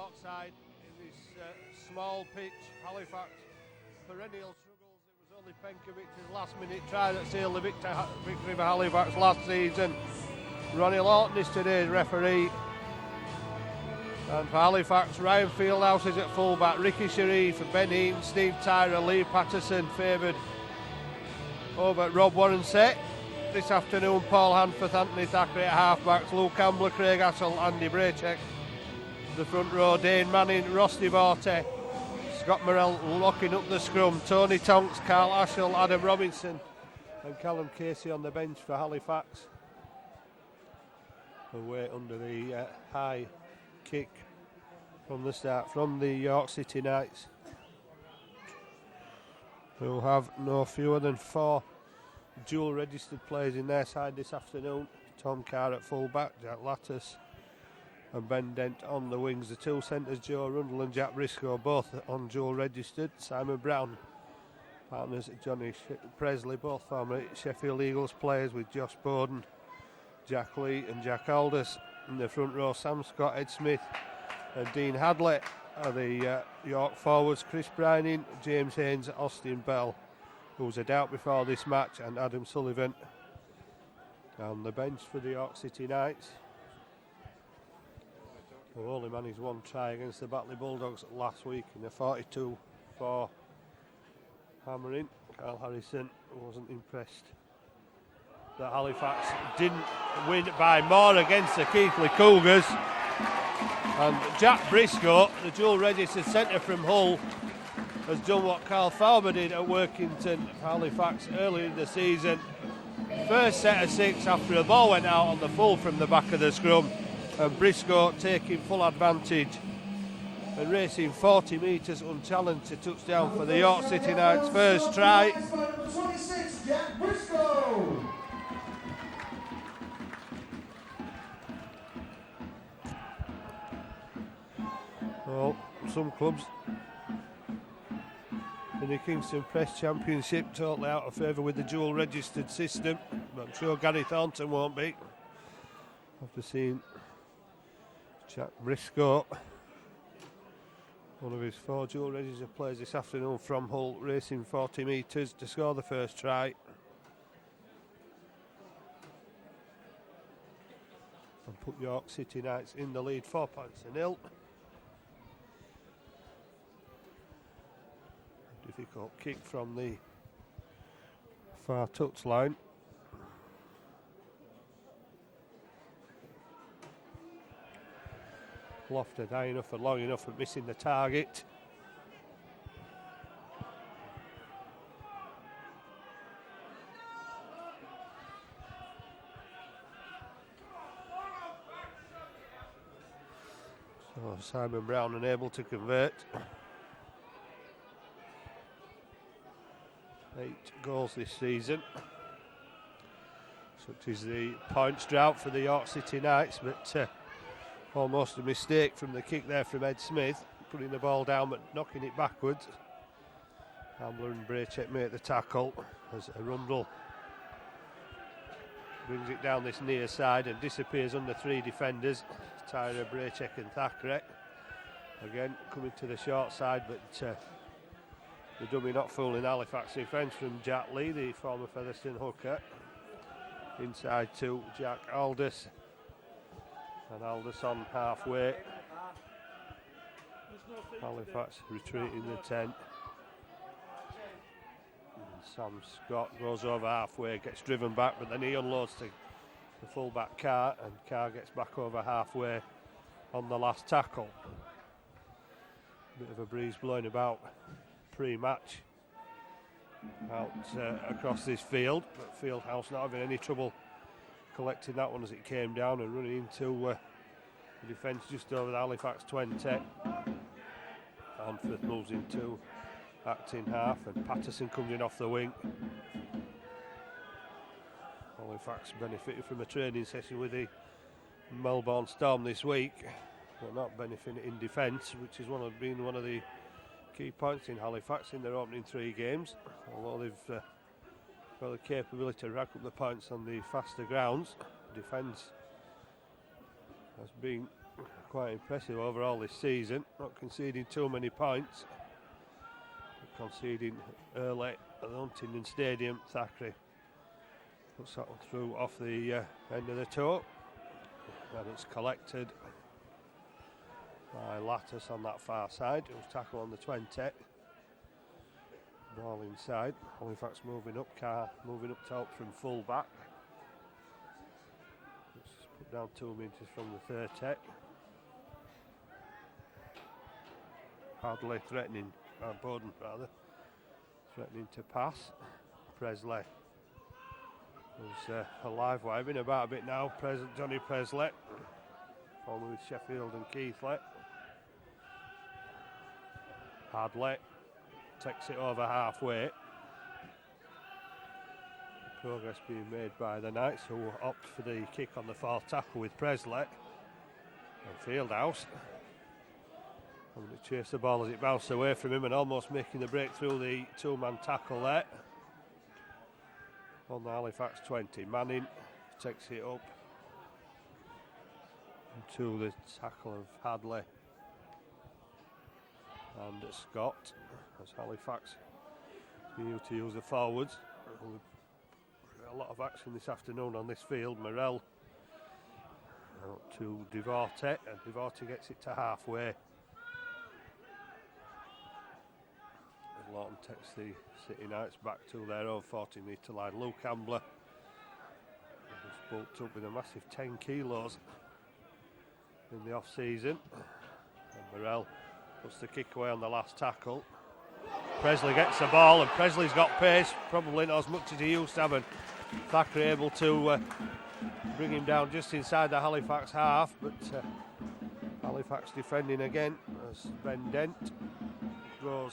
York side in this small pitch. Halifax, perennial struggles. It was only Penkovic's last minute try that sealed the victory for Halifax last season. Ronnie Lawton is today's referee. And for Halifax, Ryan Fieldhouse is at fullback, Ricky Sharif, Ben Eaton, Steve Tyrer, Lee Patterson favoured over at Rob Warrenset. This afternoon, Paul Hanforth, Anthony Thackeray at halfbacks, Luke Campbell, Craig Hassel, Andy Braycheck. The front row, Dane Manning, Ross DeVorte, Scott Morrell locking up the scrum, Tony Tonks, Carl Ashell, Adam Robinson and Callum Casey on the bench for Halifax. Away under the high kick from the start from the York City Knights, who will have no fewer than 4 dual registered players in their side this afternoon. Tom Carr at full back, Jack Lattis and Ben Dent on the wings. The two centres, Joe Rundle and Jack Briscoe, both on dual registered. Simon Brown, partners Johnny Presley, both former Sheffield Eagles players, with Josh Bowden, Jack Lee and Jack Aldous. In the front row, Sam Scott, Ed Smith and Dean Hadley are the York forwards. Chris Brining, James Haynes, Austin Bell, who was a doubt before this match, and Adam Sullivan on the bench for the York City Knights, who only managed 1 try against the Batley Bulldogs last week in a 42-4 hammering. Carl Harrison wasn't impressed that Halifax didn't win by more against the Keighley Cougars. And Jack Briscoe, the dual registered centre from Hull, has done what Carl Fowler did at Workington Halifax earlier in the season. First set of 6 after a ball went out on the full from the back of the scrum, and Briscoe taking full advantage and racing 40 metres unchallenged to touchdown for the York City Knights' first try. 26, Jack Briscoe. Well, some clubs in the Kingston Press Championship totally out of favour with the dual registered system, but I'm sure Gary Thornton won't be, after seeing Jack Briscoe, one of his 4 dual registered players this afternoon from Hull, racing 40 metres to score the first try. And put York City Knights in the lead 4-0. Difficult kick from the far touchline. Lofted high enough and long enough for missing the target. So Simon Brown unable to convert. 8 goals this season. Such is the points drought for the York City Knights, but almost a mistake from the kick there from Ed Smith, putting the ball down but knocking it backwards. Ambler and Braycheck make the tackle as Arundel brings it down this near side and disappears under 3 defenders, Tyra, Braycheck and Thackeray. Again coming to the short side, but the dummy not fooling Halifax defence from Jack Lee, the former Featherstone hooker. Inside to Jack Aldous. And Aldous on halfway. Halifax retreating the 10. And Sam Scott goes over halfway, gets driven back, but then he unloads to the full-back Carr, and Carr gets back over halfway on the last tackle. Bit of a breeze blowing about pre-match out across this field, but Fieldhouse not having any trouble collecting that one as it came down and running into the defence just over the Halifax 20. Hanforth moves into acting half and Patterson comes in off the wing. Halifax benefited from a training session with the Melbourne Storm this week, but not benefiting in defence, which has been one of the key points in Halifax in their opening 3 games, although they've got the capability to rack up the points on the faster grounds. Defence has been quite impressive overall this season, not conceding too many points, but conceding early at the Huntingdon Stadium. Thackeray puts that one through off the end of the toe, and it's collected by Lattis on that far side. It was tackle on the 20. Ball inside. Halifax moving up. Carr moving up top from full back. It's put down 2 metres from the 30. Hadley threatening, Bowden rather, threatening to pass. Presley was a live wire, been about a bit now. Johnny Presley, former with Sheffield and Keighley. Hadley takes it over halfway. Progress being made by the Knights, who opt for the kick on the fourth tackle with Presley. And Fieldhouse having to chase the ball as it bounced away from him and almost making the break through the two-man tackle there. On the Halifax 20, Manning takes it up to the tackle of Hadley and Scott, as Halifax continue to use the forwards. A lot of action this afternoon on this field. Morell out to Devorte, and Devorte gets it to halfway. As Lawton takes the City Knights back to their own 40-metre line. Luke Ambler was bulked up with a massive 10 kilos in the off-season. And Morell puts the kick away on the last tackle. Presley gets the ball, and Presley's got pace, probably not as much as he used to have, and Thackeray able to bring him down just inside the Halifax half, but Halifax defending again as Ben Dent goes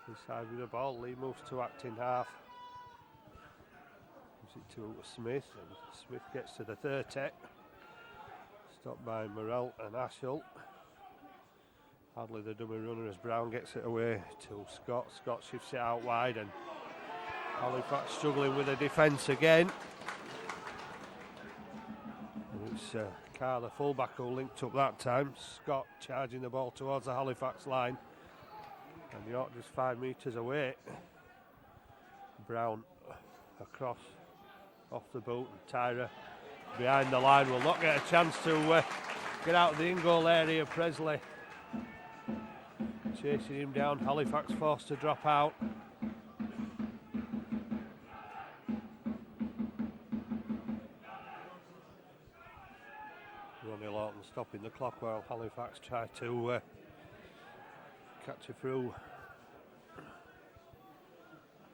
inside with the ball. Lee moves to acting half, gives it to Smith, and Smith gets to the 30, stopped by Morell and Ashall. Hadley the dummy runner as Brown gets it away to Scott. Scott shifts it out wide, and Halifax struggling with the defence again. And it's Carr, the fullback, who linked up that time. Scott charging the ball towards the Halifax line, and York just 5 metres away. Brown across off the boot, and Tyra behind the line will not get a chance to get out of the in-goal area. Presley chasing him down. Halifax forced to drop out. Ronnie Lawton stopping the clock while Halifax try to catch a through.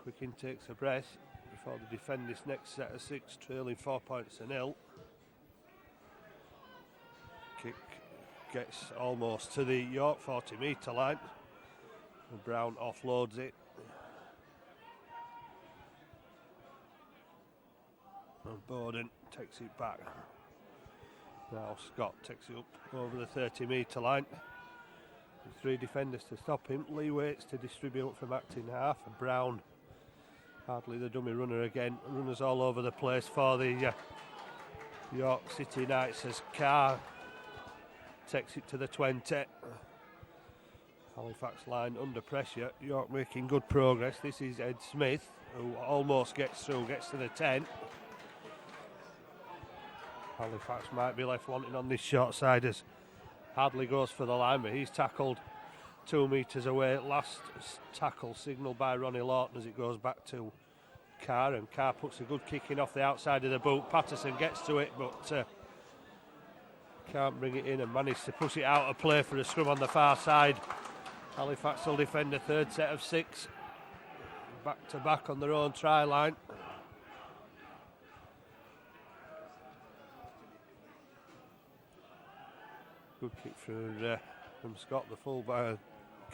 Quick intakes of breath before they defend this next set of 6, trailing 4 points to 0. Kick gets almost to the York 40-metre line, and Brown offloads it. And Bowden takes it back. Now Scott takes it up over the 30-metre line. With 3 defenders to stop him. Lee waits to distribute from acting half, and Brown, hardly the dummy runner again. Runners all over the place for the York City Knights as Carr takes it to the 20. Halifax line under pressure. York making good progress. This is Ed Smith, who almost gets through, gets to the 10. Halifax might be left wanting on this short side as Hadley goes for the line, but he's tackled 2 metres away. Last tackle signalled by Ronnie Lawton as it goes back to Carr, and Carr puts a good kick in off the outside of the boot. Patterson gets to it, but can't bring it in, and managed to push it out of play for a scrum on the far side. Halifax will defend a 3rd set of 6, back to back on their own try line. Good kick from Scott, the fullback.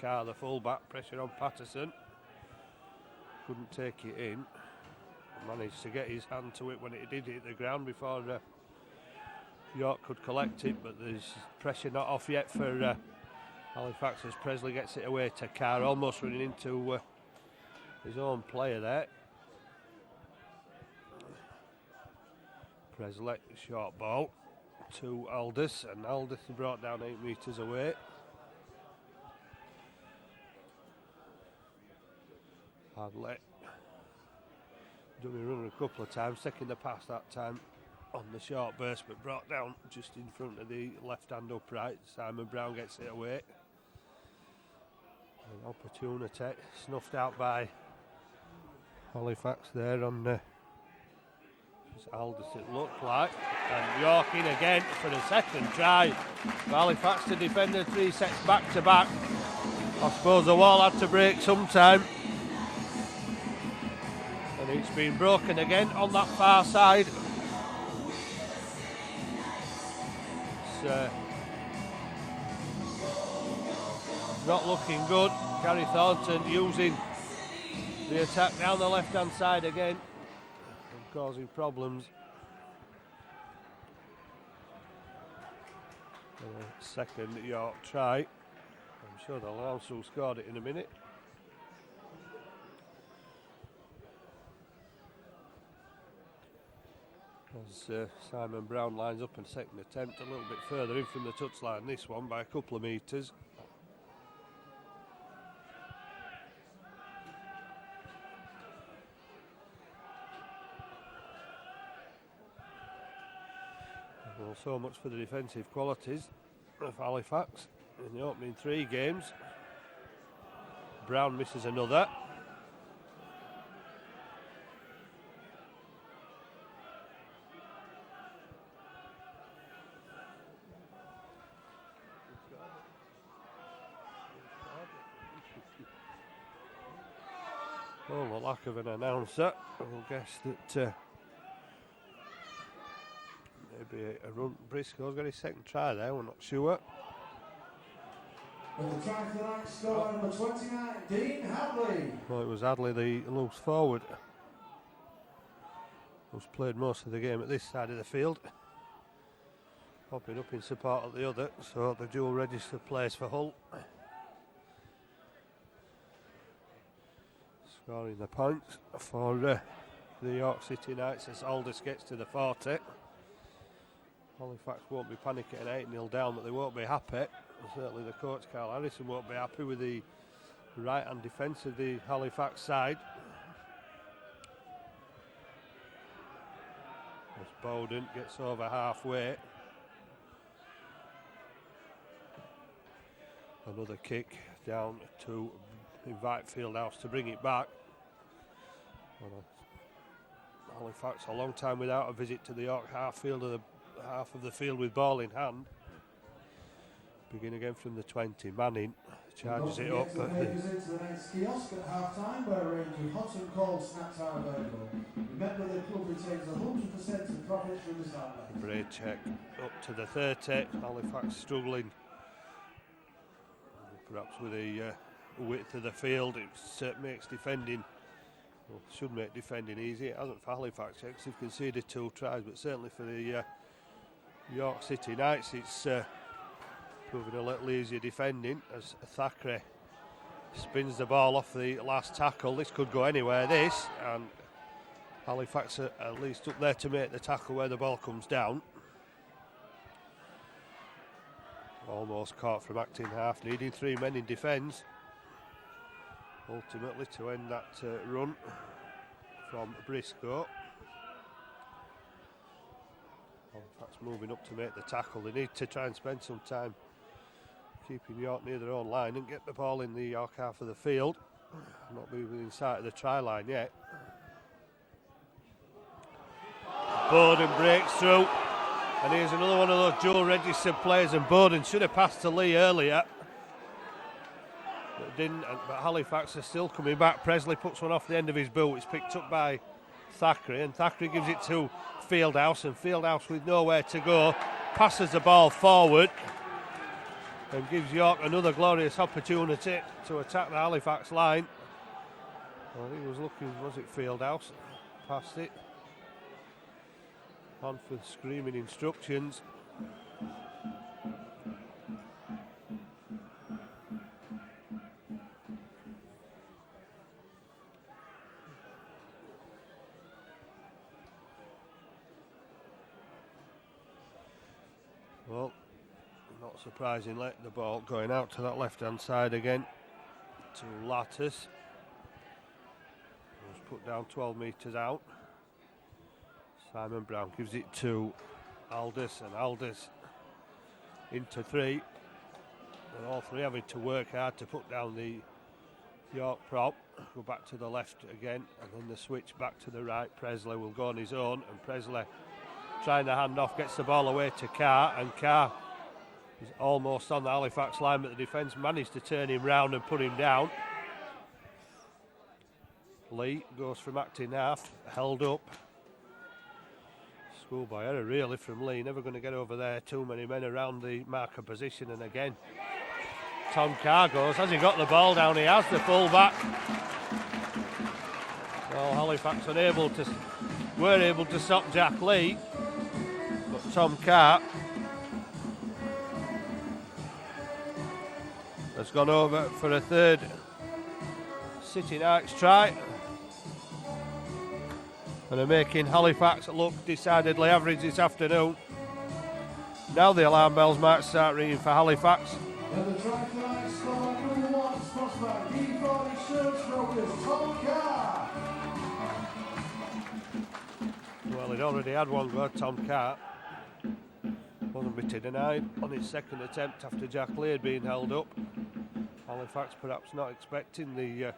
Carr, the fullback. Pressure on Patterson. Couldn't take it in. Managed to get his hand to it when it did hit the ground before York could collect it, but there's pressure not off yet for Halifax as Presley gets it away to Carr, almost running into his own player there. Presley, short ball. to Aldous, and Aldous is brought down 8 metres away. Hadley done a runner a couple of times, taking the pass that time on the short burst, but brought down just in front of the left-hand upright. Simon Brown gets it away. An opportunity snuffed out by Halifax there on Aldous, it looked like. And York in again for the second try. Halifax to defend the 3 sets back to back. I suppose the wall had to break sometime. And it's been broken again on that far side. It's not looking good. Gary Thornton using the attack down the left-hand side again and causing problems. Second York try. I'm sure they'll also scored it in a minute. As Simon Brown lines up and second attempt a little bit further in from the touchline, this one by a couple of metres. Well, so much for the defensive qualities of Halifax in the opening 3 games. Brown misses another. Oh, the lack of an announcer. I will guess that maybe a run. Briscoe's got his second try there, we're not sure. With the try for that, score number 29, Dean Hadley. Well, it was Hadley, the loose forward, who's played most of the game at this side of the field. Popping up in support of the other, so the dual register plays for Hull. Scoring the points for the York City Knights as Aldous gets to the 40. Halifax won't be panicking at 8-0 down, but they won't be happy. And certainly the coach, Carl Harrison, won't be happy with the right-hand defence of the Halifax side. As Bowden gets over halfway. Another kick down to invite Fieldhouse to bring it back. Well, Halifax a long time without a visit to the York half of the field with ball in hand. Begin again from the 20. Manning charges it up. The visit to the next kiosk at half time where a range of hot and cold snacks are available. Remember the club retains 100% of profits from this outlet. Braid check up to the 30. Halifax struggling. Perhaps with the width of the field, it makes defending, well, should make defending easy. It hasn't for Halifax yet because they've conceded 2 tries, but certainly for the York City Knights, it's proving a little easier defending as Thackeray spins the ball off the last tackle. This could go anywhere, this, and Halifax are at least up there to make the tackle where the ball comes down. Almost caught from acting half, needing 3 men in defence ultimately to end that run from Briscoe. Halifax moving up to make the tackle. They need to try and spend some time keeping York near their own line and get the ball in the York half of the field. Not moving inside of the try line yet. Bowden breaks through. And here's another one of those dual registered players, and Bowden should have passed to Lee earlier. But didn't, but Halifax are still coming back. Presley puts one off the end of his boot. It's picked up by Thackeray, and Thackeray gives it to Fieldhouse, and Fieldhouse with nowhere to go passes the ball forward and gives York another glorious opportunity to attack the Halifax line. Well, he was looking, was it Fieldhouse? Passed it. On for screaming instructions. Not surprisingly, the ball going out to that left-hand side again to Lattis. Was put down 12 metres out. Simon Brown gives it to Aldis, and Aldis into three. And all three having to work hard to put down the York prop. Go back to the left again, and then the switch back to the right. Presley will go on his own, and Presley trying to hand off, gets the ball away to Carr, and Carr is almost on the Halifax line, but the defence managed to turn him round and put him down. Lee goes from acting half, held up. Schoolboy error really from Lee, never going to get over there. Too many men around the marker position, and again Tom Carr goes. Has he got the ball down? He has, the full back. Well, Halifax were able to stop Jack Lee, but Tom Carr has gone over for a third City Knights try, and are making Halifax look decidedly average this afternoon. Now the alarm bells might start ringing for Halifax. And the try tonight scored number 1, sponsored by D4 Insurance Brokers, Tom Carr. Well, he'd already had one go, Tom Carr. Wasn't bit denied on his second attempt after Jack Lee had been held up. Halifax perhaps not expecting the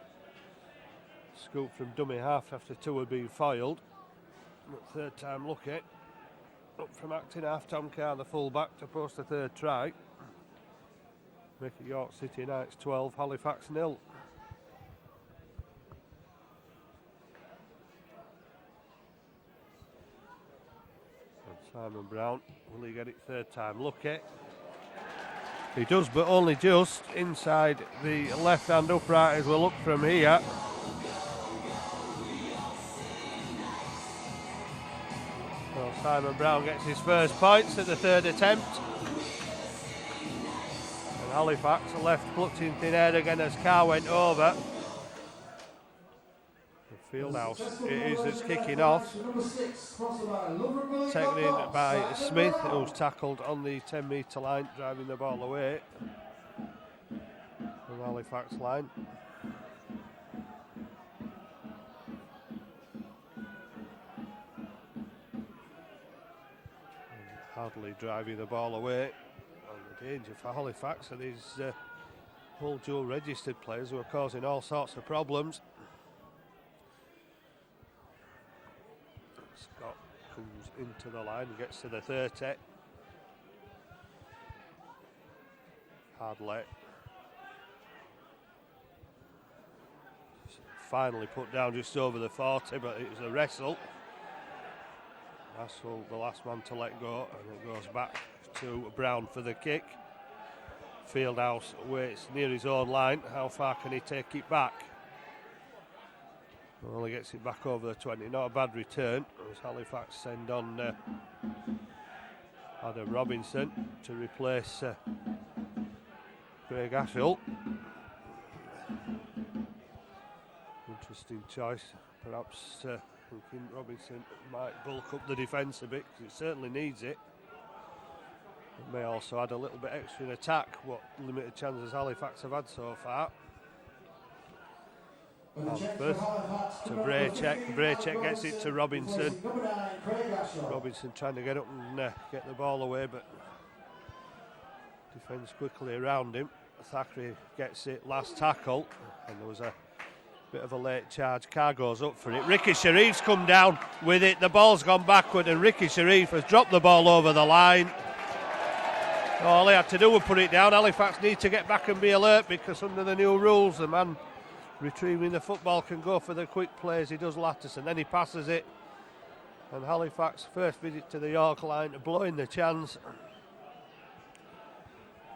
scoop from dummy half after two had been foiled. But third time lucky. Up from acting half, Tom Carr, the full back, to post a third try. Make it York City Knights 12, Halifax 0. And Simon Brown, will he get it third time lucky? He does, but only just inside the left-hand upright as we look from here. Well, Simon Brown gets his first points at the third attempt. And Halifax are left plucked in thin air again as Carr went over. The Fieldhouse it is that's kicking off. Taken in by Smith, who's tackled on the 10-metre line, driving the ball away from the Halifax line. Hadley driving the ball away. And the danger for Halifax are these whole dual registered players who are causing all sorts of problems. Scott comes into the line and gets to the 30. Hadley finally put down just over the 40, but it was a wrestle. Russell, the last man to let go, and it goes back to Brown for the kick. Fieldhouse waits near his own line. How far can he take it back? Well, he gets it back over the 20. Not a bad return as Halifax send on Adam Robinson to replace Craig Ashall. Interesting choice. Perhaps thinking Robinson might bulk up the defence a bit, because it certainly needs it. It may also add a little bit extra in attack, what limited chances Halifax have had so far. And first to Braycheck. Braycheck gets it to Robinson. Robinson trying to get up and get the ball away, but defends quickly around him. Thackeray gets it, last tackle, and there was a bit of a late charge. Carr goes up for it. Ricky Sharif's come down with it. The ball's gone backward, and Ricky Sharif has dropped the ball over the line. All he had to do was put it down. Halifax need to get back and be alert, because under the new rules, the man retrieving the football can go for the quick plays. He does Lattis, and then he passes it. And Halifax first visit to the York line, blowing the chance.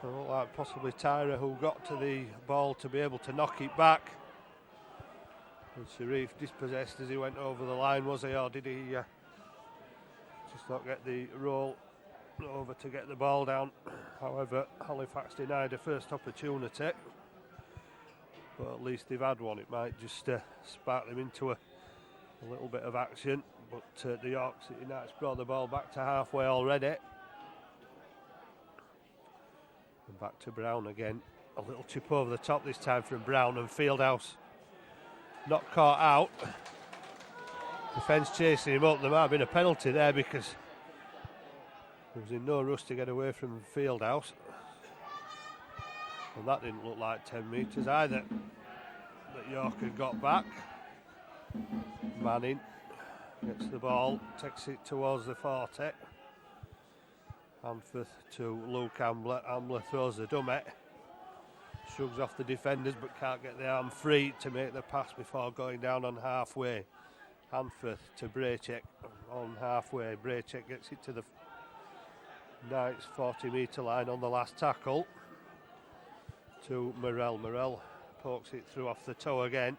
It looked like possibly Tyra who got to the ball to be able to knock it back. And Sharif dispossessed as he went over the line, was he? Or did he just not get the roll over to get the ball down? However, Halifax denied a first opportunity. But at least they've had one. It might just spark them into a little bit of action. But the York City Knights brought the ball back to halfway already. And back to Brown again. A little chip over the top this time from Brown, and Fieldhouse not caught out. Defence chasing him up. There might have been a penalty there because he was in no rush to get away from Fieldhouse. And that didn't look like 10 metres either that York had got back. Manning gets the ball, takes it towards the 40. Hanforth to Luke Ambler. Ambler throws the dummy. Shrugs off the defenders but can't get the arm free to make the pass before going down on halfway. Hanforth to Braycheck on halfway. Braycheck gets it to the Knights 40-metre line on the last tackle. To Morrell. Morrell pokes it through off the toe again,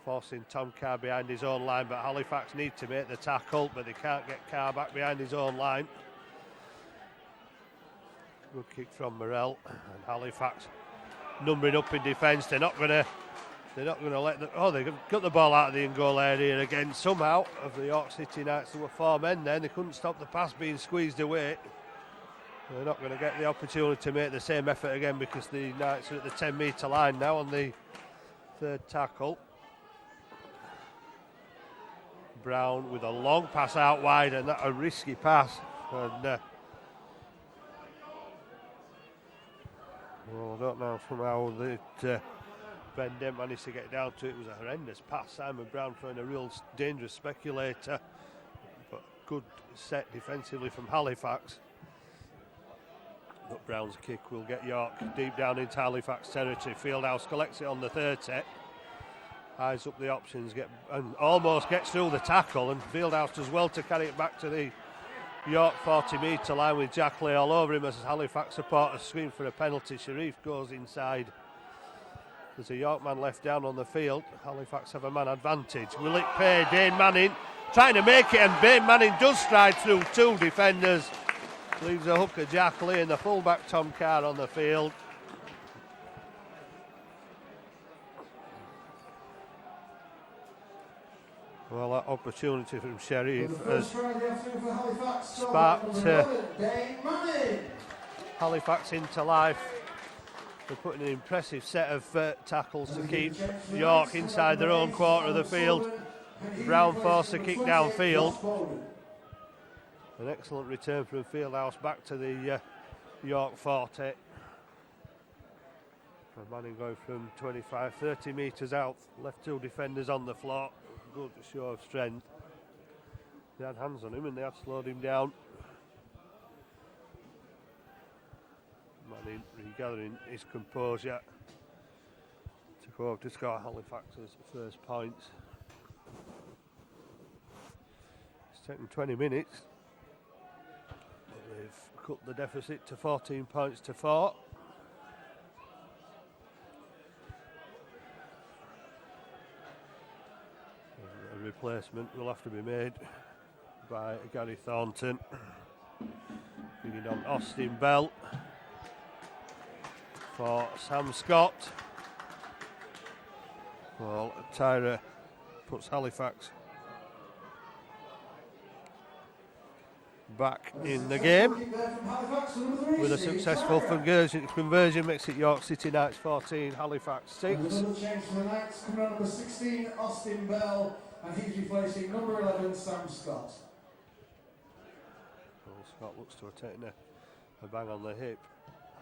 forcing Tom Carr behind his own line, but Halifax need to make the tackle, but they can't get Carr back behind his own line. Good kick from Morrell, and Halifax numbering up in defence. They're not going to let the... Oh, they've got the ball out of the in-goal area again. Somehow, of the York City Knights, there were 4 men then. They couldn't stop the pass being squeezed away. They're not going to get the opportunity to make the same effort again because the Knights are at the 10-metre line now on the 3rd tackle. Brown with a long pass out wide, and that a risky pass. And I don't know, somehow that Ben didn't manage to get down to it. It was a horrendous pass. Simon Brown throwing a real dangerous speculator, but good set defensively from Halifax. But Brown's kick will get York deep down into Halifax territory. Fieldhouse collects it on the 30. Eyes up the options, and almost gets through the tackle, and Fieldhouse does well to carry it back to the York 40-metre line with Jack Leigh all over him as Halifax supporters scream for a penalty. Sharif goes inside. There's a York man left down on the field. Halifax have a man advantage. Will it pay? Dane Manning trying to make it, and Dane Manning does stride through 2 defenders. Leaves the hooker Jack Leigh and the fullback Tom Carr on the field. Well, that opportunity from Sharif has sparked Halifax into life. They're putting an impressive set of tackles to keep York inside their own quarter of the field. Brown forced a kick downfield. An excellent return from Fieldhouse back to the York 40. And Manning going from 25, 30 metres out, left 2 defenders on the floor. Good show of strength. They had hands on him and they had slowed him down. Manning regathering his composure to go up to score Halifax's first points. It's taken 20 minutes. They've cut the deficit to 14 points to 4. A replacement will have to be made by Gary Thornton. Bringing on Austin Bell for Sam Scott. Well, Tyra puts Halifax back in the game with a successful conversion, makes it York City Knights 14, Halifax 6. Another change for the Knights, coming on number 16, Austin Bell, and he's replacing number 11, Sam Scott. Well, Scott looks to have taken a bang on the hip,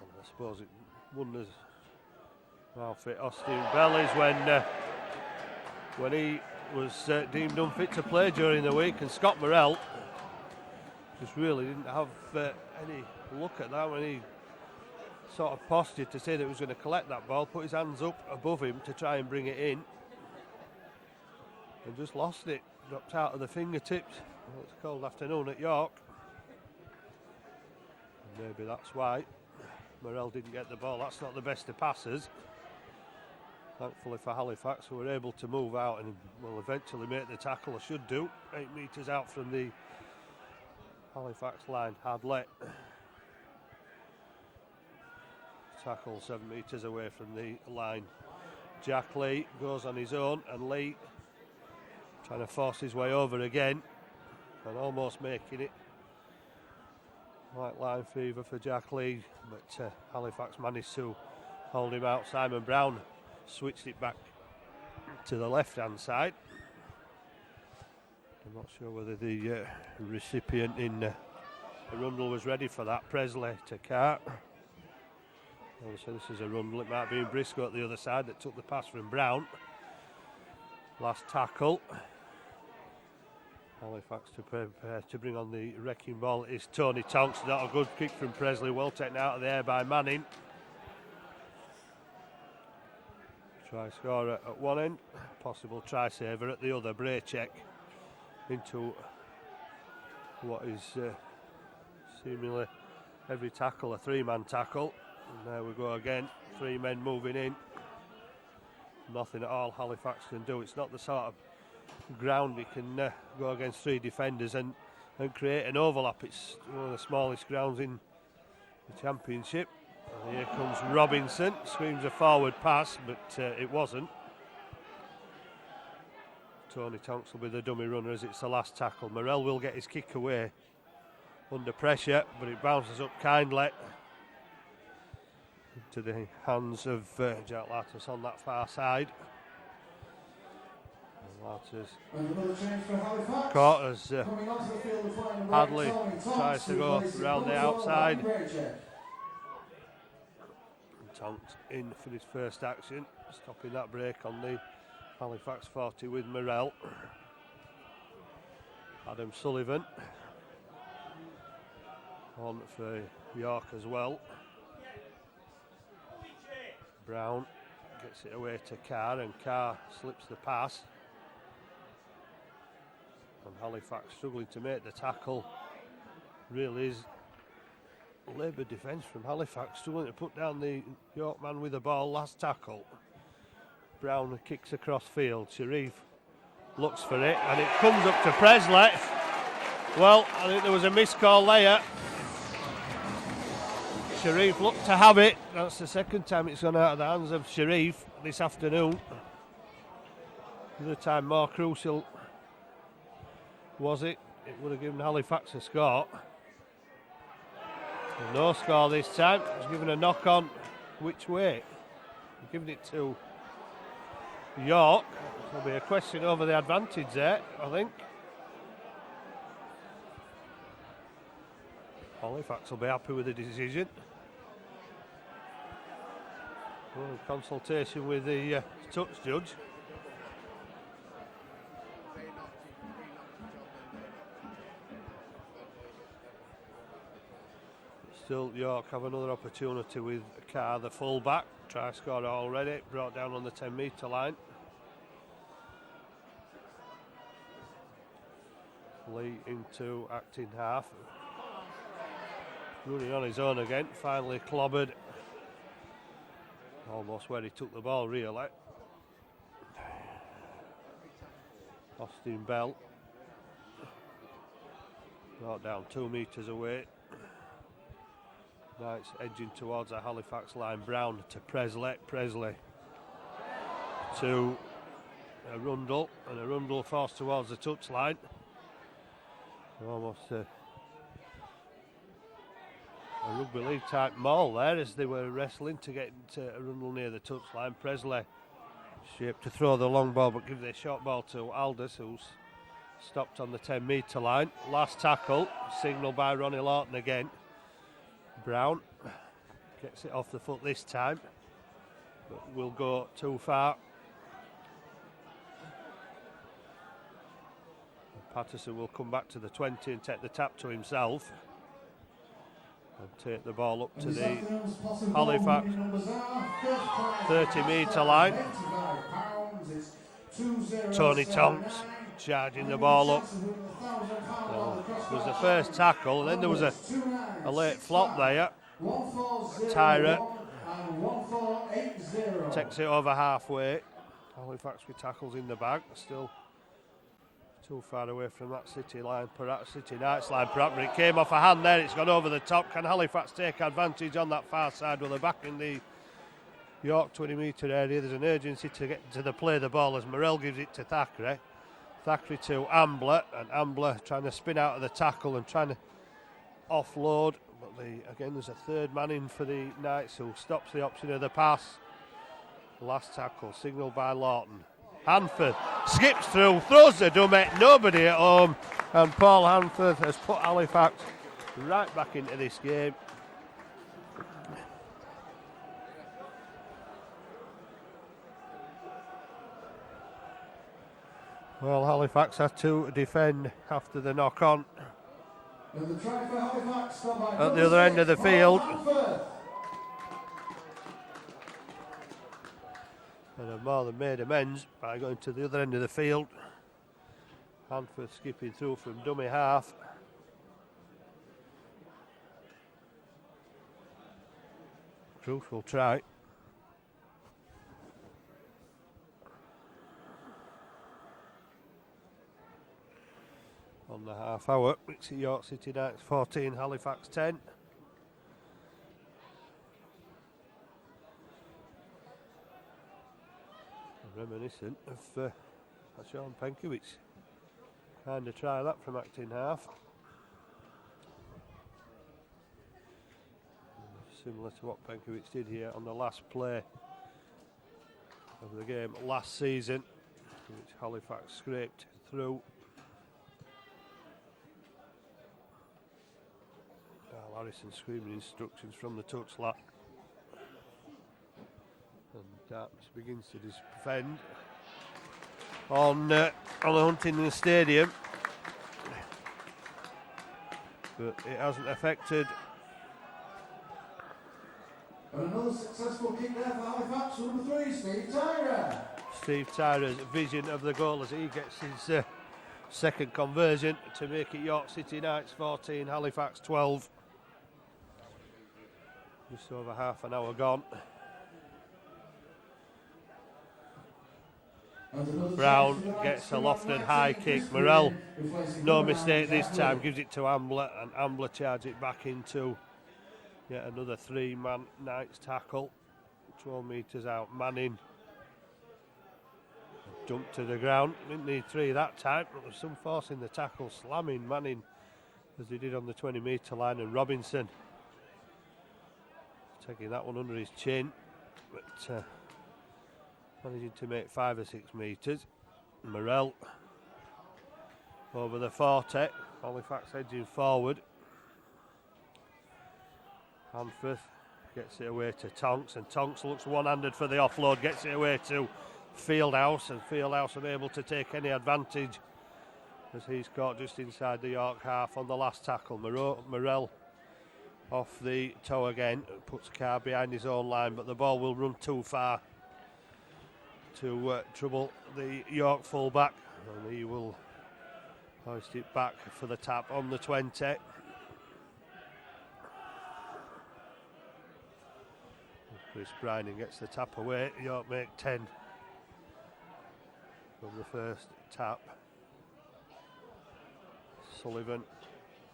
and I suppose it wonders how fit Austin Bell is when he was deemed unfit to play during the week, and Scott Morrell just really didn't have any look at that when he sort of postured to say that he was going to collect that ball, put his hands up above him to try and bring it in, and just lost it, dropped out of the fingertips. Well, it's a cold afternoon at York, and maybe that's why Morrell didn't get the ball. That's not the best of passes. Thankfully for Halifax, who were able to move out and will eventually make the tackle, or should do, 8 metres out from the Halifax line. Hadley tackle 7 metres away from the line. Jack Leigh goes on his own, and Leigh trying to force his way over again and almost making it. Like line fever for Jack Lee, but Halifax managed to hold him out. Simon Brown switched it back to the left-hand side. I'm not sure whether the recipient in Arundel was ready for that. Presley to Cart. So this is Arundel. It might be Briscoe at the other side that took the pass from Brown. Last tackle. Halifax to prepare to bring on the wrecking ball is Tony Tonks. Not a good kick from Presley. Well taken out of the air by Manning. Try scorer at one end. Possible try saver at the other. Braycheck into what is seemingly every tackle a three-man tackle. And there we go again. 3 men moving in. Nothing at all Halifax can do. It's not the sort of ground we can go against 3 defenders and create an overlap. It's one of the smallest grounds in the championship. And here comes Robinson. Screams a forward pass, but it wasn't. Tony Tonks will be the dummy runner as it's the last tackle. Morrell will get his kick away under pressure, but it bounces up kindly into the hands of Jack Lattis on that far side. Lattis caught as Hadley tries to go round the outside. Tonks in for his first action, stopping that break on the Halifax 40 with Morrell. Adam Sullivan on for York as well. Brown gets it away to Carr, and Carr slips the pass. And Halifax struggling to make the tackle. Really is laboured defence from Halifax, struggling to put down the York man with the ball. Last tackle. Brown kicks across field. Sharif looks for it, and it comes up to Presley. Well, I think there was a missed call there. Sharif looked to have it. That's the second time it's gone out of the hands of Sharif this afternoon. The other time more crucial was it? It would have given Halifax a score. And no score this time. It's given a knock on which way? Giving it to York. There'll be a question over the advantage there, I think. Halifax will be happy with the decision. Well, consultation with the touch judge. Still, York have another opportunity with Carr, the full-back. Try scorer already, brought down on the 10-metre line. Lee into acting half. Running on his own again, finally clobbered. Almost where he took the ball, really. Austin Bell. Brought down 2 metres away. Now it's edging towards the Halifax line. Brown to Presley. Presley to Arundel. And Arundel forced towards the touchline. Almost a rugby league type maul there as they were wrestling to get to Arundel near the touchline. Presley shaped to throw the long ball, but give the short ball to Aldous, who's stopped on the 10-metre line. Last tackle, signalled by Ronnie Lawton again. Brown gets it off the foot this time, but will go too far. Patterson will come back to the 20 and take the tap to himself and take the ball up to the Halifax 30-metre line. Tony Tonks charging the ball up. It was the first tackle, and then there was a late flop there. Tyra takes it over halfway. Halifax with tackles in the bag, still too far away from that City line, perhaps City Knights line, perhaps, but it came off a hand there. It's gone over the top. Can Halifax take advantage on that far side? Well, they're back in the York 20-metre area. There's an urgency to get to the play the ball as Morrell gives it to Thackeray. Thackeray to Ambler, and Ambler trying to spin out of the tackle and trying to offload, but again there's a third man in for the Knights who stops the option of the pass. Last tackle signalled by Lawton. Hanford skips through, throws the dummy, nobody at home, and Paul Hanford has put Halifax right back into this game. Well, Halifax had to defend after the knock on. And the try for Halifax, At the other end of the field. And have more than made amends by going to the other end of the field. Hanford skipping through from dummy half. Crucial try. On the half hour, it's York City Knights 14, Halifax 10. Reminiscent of Sean Penkiewicz. Kind of try that from acting half. Similar to what Penkiewicz did here on the last play of the game last season, which Halifax scraped through. Harrison screaming instructions from the touchline. And Dartmouth begins to defend on the Huntington Stadium, but it hasn't affected. And another successful kick there for Halifax, number 3, Steve Tyrer. Steve Tyrer's vision of the goal as he gets his second conversion to make it York City Knights 14, Halifax 12. Just over half an hour gone. Brown gets a lofted high kick. Morrell, no mistake this time, gives it to Ambler, and Ambler charges it back into yet another 3-man Knights tackle. 12 metres out. Manning jumped to the ground. Didn't need 3 that time, but there was some force in the tackle, slamming Manning as he did on the 20-metre line, and Robinson taking that one under his chin, but managing to make 5 or 6 metres. Morrell over the 40, Halifax edging forward. Hanford gets it away to Tonks, and Tonks looks one-handed for the offload, gets it away to Fieldhouse, and Fieldhouse unable to take any advantage as he's caught just inside the York half on the last tackle. Morrell off the toe again, puts Carr behind his own line, but the ball will run too far to trouble the York full-back, and he will hoist it back for the tap on the 20. Chris Brining gets the tap away. York make 10 from the first tap. Sullivan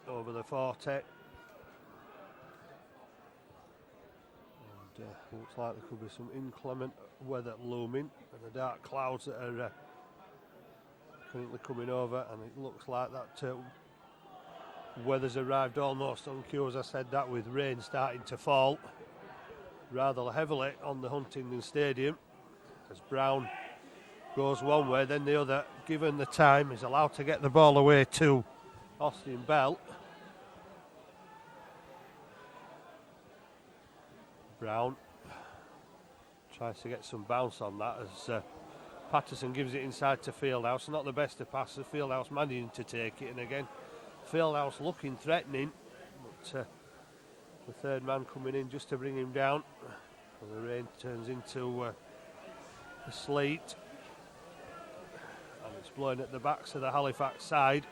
over the 40. Looks like there could be some inclement weather looming, and the dark clouds that are currently coming over, and it looks like that weather's arrived almost on cue, as I said that, with rain starting to fall rather heavily on the Huntington Stadium as Brown goes one way then the other. Given the time, is allowed to get the ball away to Austin Bell. Brown tries to get some bounce on that as Patterson gives it inside to Fieldhouse. Not the best of passes, Fieldhouse managing to take it, and again Fieldhouse looking threatening, but the third man coming in just to bring him down, and the rain turns into a sleet, and it's blowing at the backs of the Halifax side.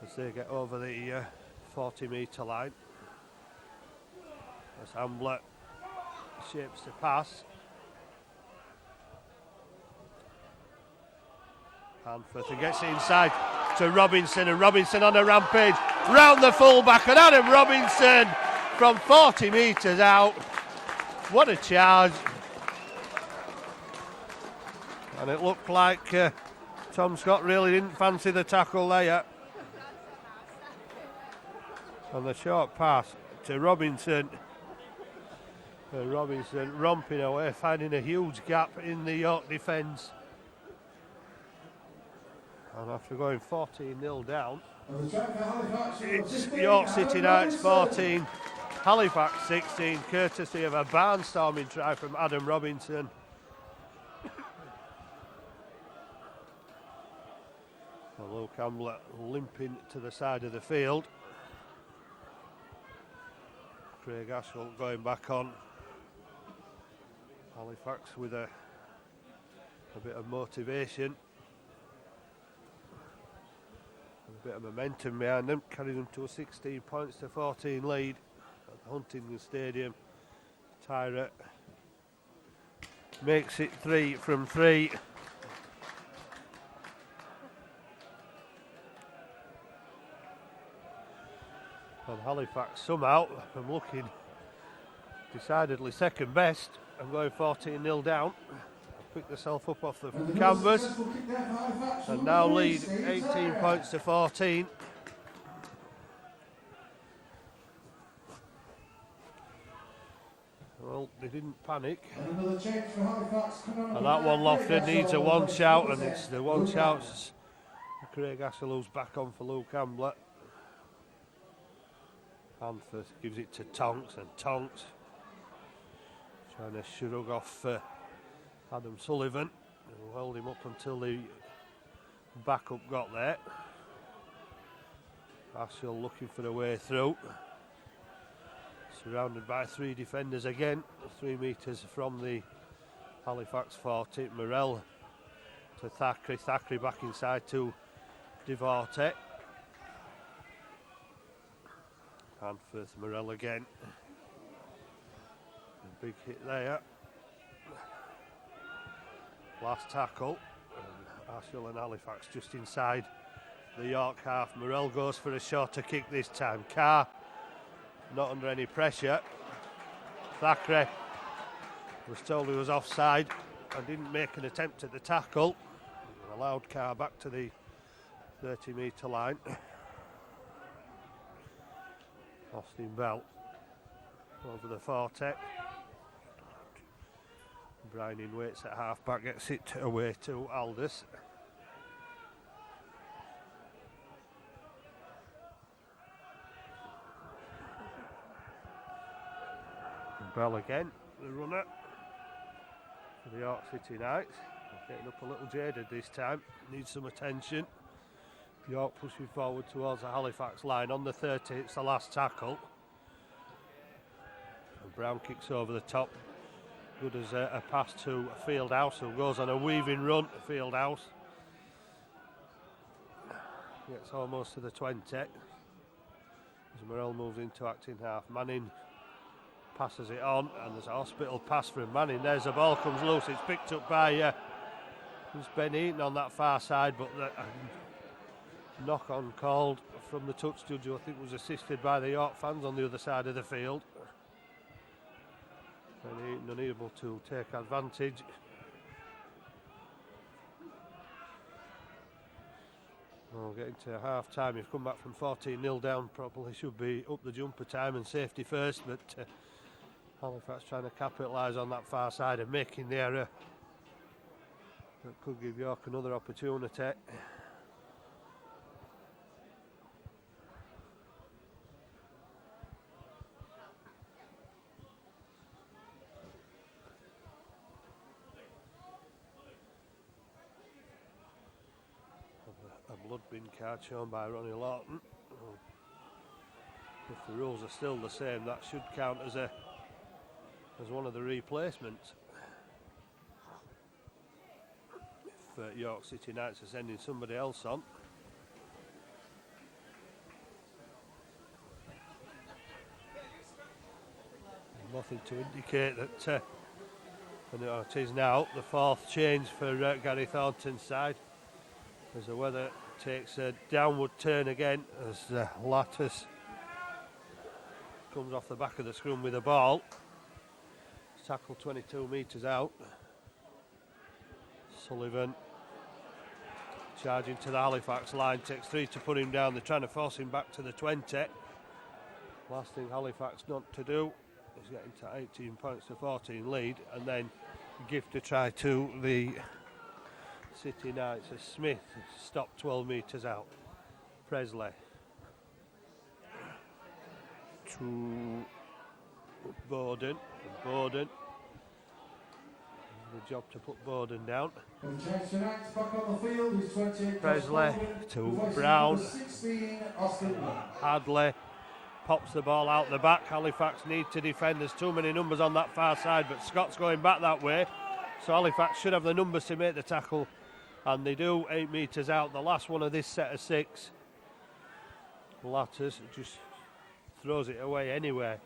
As they get over the 40-metre line, as Ambler shapes the pass. Hanford gets it inside to Robinson, and Robinson on a rampage round the full-back, and Adam Robinson from 40 metres out. What a charge. And it looked like Tom Scott really didn't fancy the tackle there. And the short pass to Robinson. Robinson romping away, finding a huge gap in the York defence. And after going 14-0 down, it's York City Knights 14, Halifax 16, courtesy of a barnstorming try from Adam Robinson. And Luke Hamlet limping to the side of the field. Craig Ashwell going back on. Halifax with a bit of motivation. A bit of momentum behind them, carrying them to a 16 points to 14 lead at the Huntington Stadium. Tyrett makes it 3 from 3. And Halifax somehow, from looking decidedly second best and going 14-0 down, pick themselves up off the canvas and now lead 18 points to 14. Well, they didn't panic. And that one Lofton needs a one shout, and it's the one shouts Craig Ashwell back on for Luke Hamlet. Hanford gives it to Tonks, and Tonks trying to shrug off Adam Sullivan, who held him up until the backup got there. Ashwell looking for a way through. Surrounded by 3 defenders again, 3 metres from the Halifax 40. Morell to Thackeray. Thackeray back inside to Devorte. Hanford, Morell again. A big hit there. Last tackle. Ashwell and Halifax just inside the York half. Morell goes for a shorter kick this time. Carr not under any pressure. Thackeray was told he was offside and didn't make an attempt at the tackle. Allowed Carr back to the 30-metre line. Austin Bell over the 40. Brian in waits at half back, gets it away to Aldous. Bell again, the runner for the York City Knights. Getting up a little jaded this time, needs some attention. York pushing forward towards the Halifax line on the 30, it's the last tackle. And Brown kicks over the top, good as a pass to Fieldhouse, who goes on a weaving run to Fieldhouse. Gets almost to the 20. As Morell moves into acting half, Manning passes it on, and there's a hospital pass from Manning. There's the ball, comes loose, it's picked up by Ben Eaton on that far side, but the knock on called from the touch judge, who I think was assisted by the York fans on the other side of the field. Ben Eaton unable to take advantage. Well, getting to half time, you've come back from 14-0 down, probably should be up the jumper time and safety first, but Halifax trying to capitalise on that far side and making the error that could give York another opportunity. A blood bin card shown by Ronnie Lawton. If the rules are still the same, that should count as one of the replacements. If York City Knights are sending somebody else on. Nothing to indicate that, and it is now the 4th change for Gary Thornton's side, as the weather takes a downward turn again as Lattis comes off the back of the scrum with the ball. Tackle 22 metres out. Sullivan Charging to the Halifax line, takes 3 to put him down. They're trying to force him back to the 20. Last thing Halifax not to do is get into 18 points to 14 lead and then give a try to the City Knights as Smith stopped 12 metres out. Presley to Bowden. Bowden. The job to put Bowden down. Presley to Brown. Hadley pops the ball out the back. Halifax need to defend. There's too many numbers on that far side, but Scott's going back that way. So Halifax should have the numbers to make the tackle, and they do. 8 metres out. The last one of this set of 6. Latters just throws it away anyway.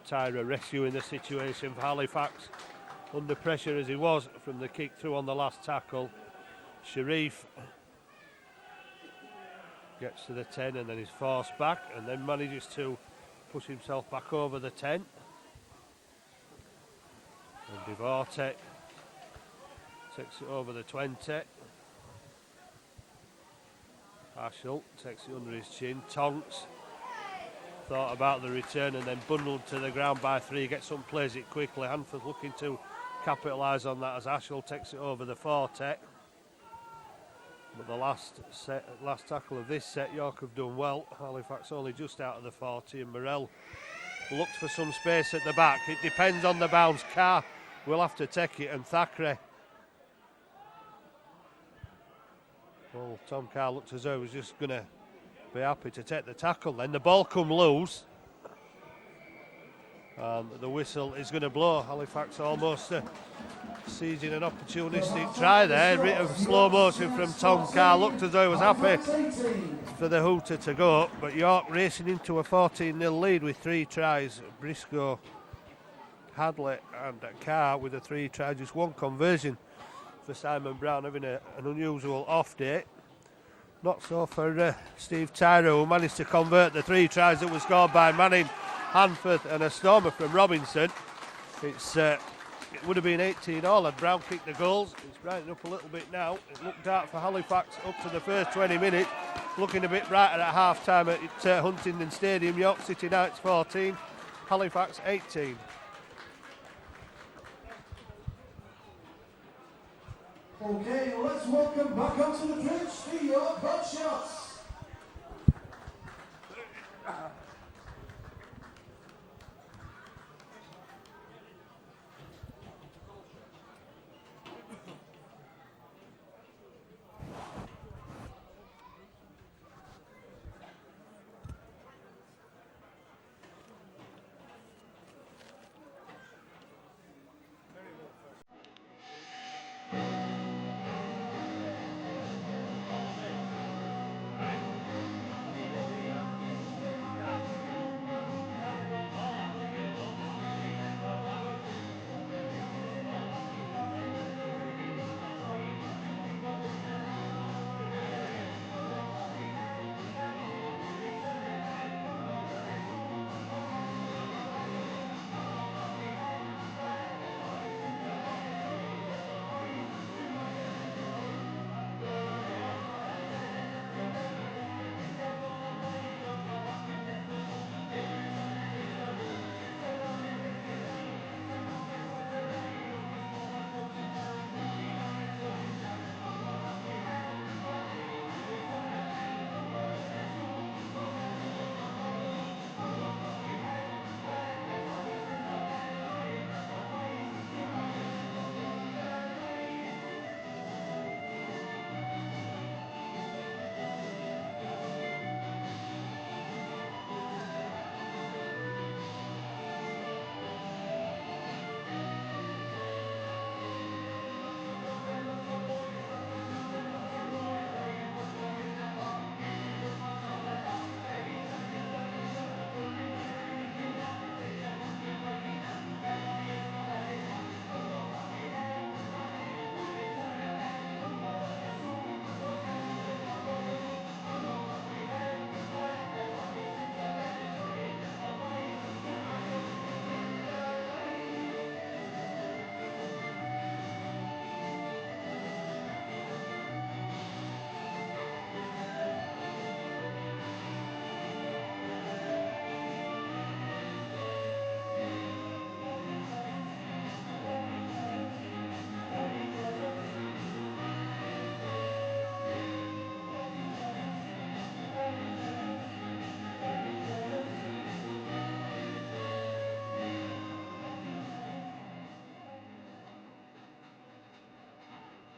Tyra rescuing the situation for Halifax. Under pressure as he was from the kick through on the last tackle. Sharif gets to the 10 and then he's forced back and then manages to push himself back over the 10. And Devorte takes it over the 20. Ashel takes it under his chin. Tonks thought about the return and then bundled to the ground by 3. Gets some, plays it quickly. Hanford looking to capitalise on that as Ashel takes it over the 40. But the last tackle of this set, York have done well. Halifax only just out of the 40 and Morell looked for some space at the back. It depends on the bounce. Carr will have to take it and Thackeray. Well, Tom Carr looked as though he was just going to be happy to take the tackle. Then the ball come loose. And the whistle is going to blow. Halifax almost seizing an opportunistic try there. A bit of slow motion from Tom Carr. Looked as though he was happy for the hooter to go up. But York racing into a 14-0 lead with 3 tries. Briscoe, Hadley and Carr with a 3 try. Just 1 conversion for Simon Brown, having an unusual off day. Not so for Steve Tyra, who managed to convert the 3 tries that were scored by Manning, Hanford and a stormer from Robinson. It would have been 18-all had Brown kicked the goals. It's brightening up a little bit now. It looked dark for Halifax up to the first 20 minutes. Looking a bit brighter at half-time at Huntingdon Stadium. York City Knights 14, Halifax 18. Okay, let's welcome back onto the pitch the York Hotshots.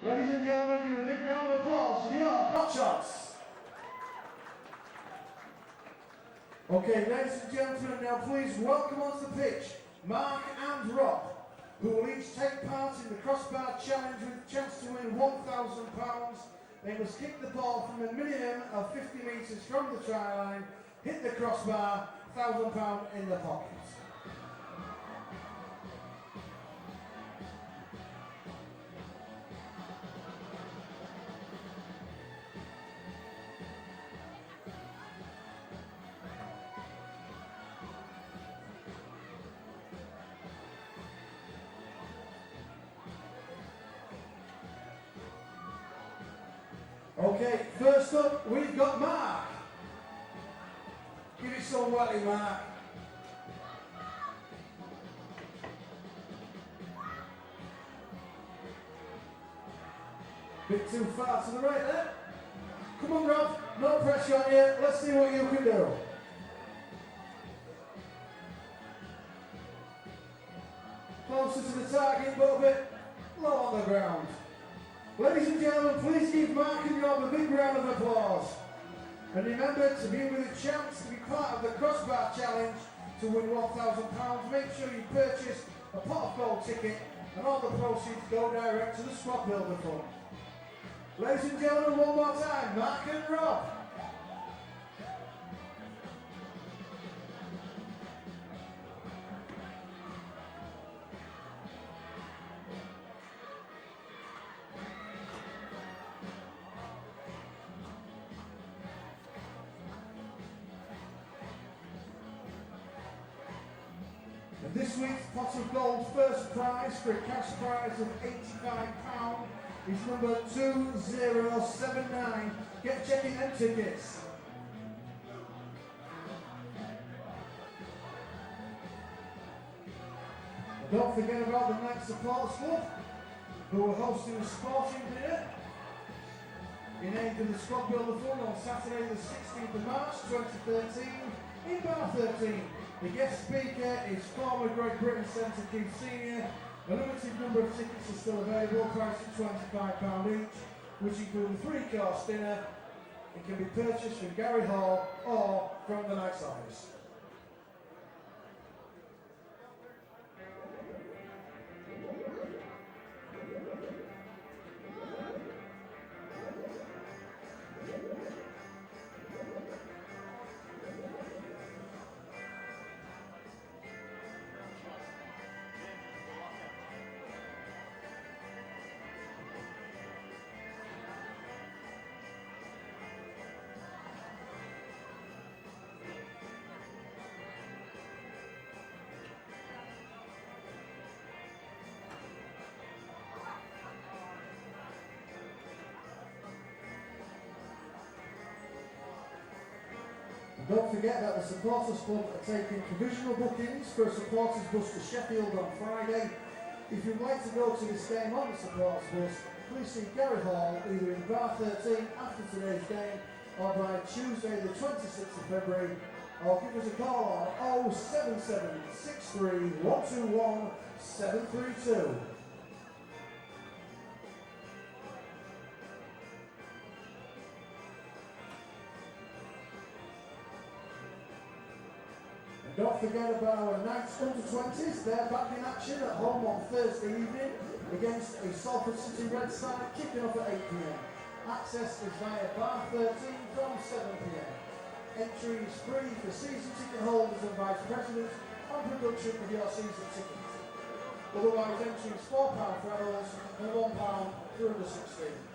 Ladies and gentlemen, give a big round of applause for the hot shots. Okay, ladies and gentlemen, now please welcome onto the pitch Mark and Rob, who will each take part in the crossbar challenge with a chance to win £1,000. They must kick the ball from a minimum of 50 metres from the try line, hit the crossbar, £1,000 in the pocket. Okay, first up, we've got Mark. Give it some welly, Mark. Bit too far to the right there. Come on, Rob, no pressure on you. Let's see what you can do. Closer to the target, but a bit low on the ground. Ladies and gentlemen, please give Mark and Rob a big round of applause. And remember to be with a chance to be part of the crossbar challenge to win £1,000. Make sure you purchase a pot of gold ticket and all the proceeds go direct to the squad builder fund. Ladies and gentlemen, one more time, Mark and Rob. And this week's pot of gold first prize for a cash prize of £85 is number 2079. Get checking them tickets. And don't forget about the Night Supporters Club, who are hosting a sporting dinner in aid of the Squad Builder Fund on Saturday the 16th of March 2013 in Bar 13. The guest speaker is former Great Britain Centre Keith Senior. A limited number of tickets are still available, priced at £25 each, which include a 3-course dinner. It can be purchased from Gary Hall or from the Knights office. Don't forget that the Supporters Club are taking provisional bookings for a supporters bus to Sheffield on Friday. If you'd like to go to this game on the supporters bus, please see Gary Hall either in Bar 13 after today's game or by Tuesday the 26th of February, or give us a call on 07763 121 732. Don't forget about our Knights under-20s. They're back in action at home on Thursday evening against a Salford City Red side, kicking off at 8 p.m. Access is via Bar 13 from 7 p.m. Entry is free for season ticket holders and vice presidents on production of your season ticket. Otherwise, entry is £4 for adults and £1 for under 16s.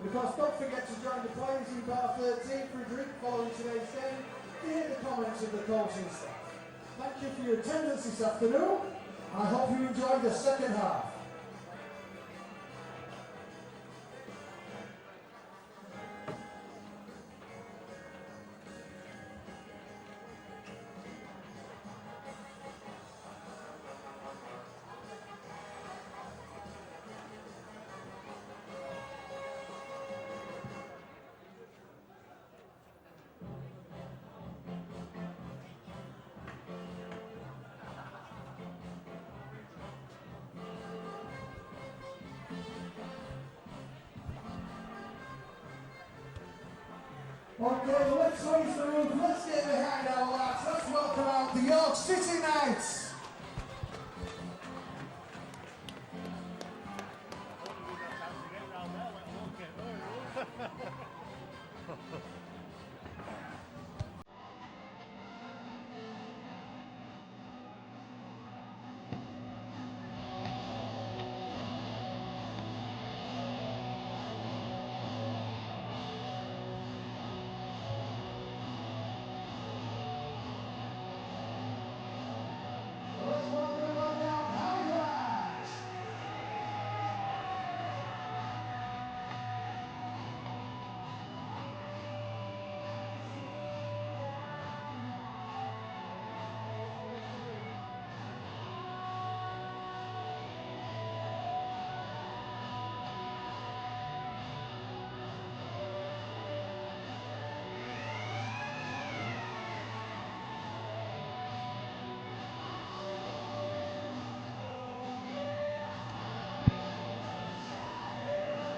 Because don't forget to join the players in Bar 13 for a drink following today's game to hear the comments of the coaching staff. Thank you for your attendance this afternoon. I hope you enjoyed the second half. Okay, well, let's raise the roof. Let's get behind our lads. Let's welcome out the York City Knights.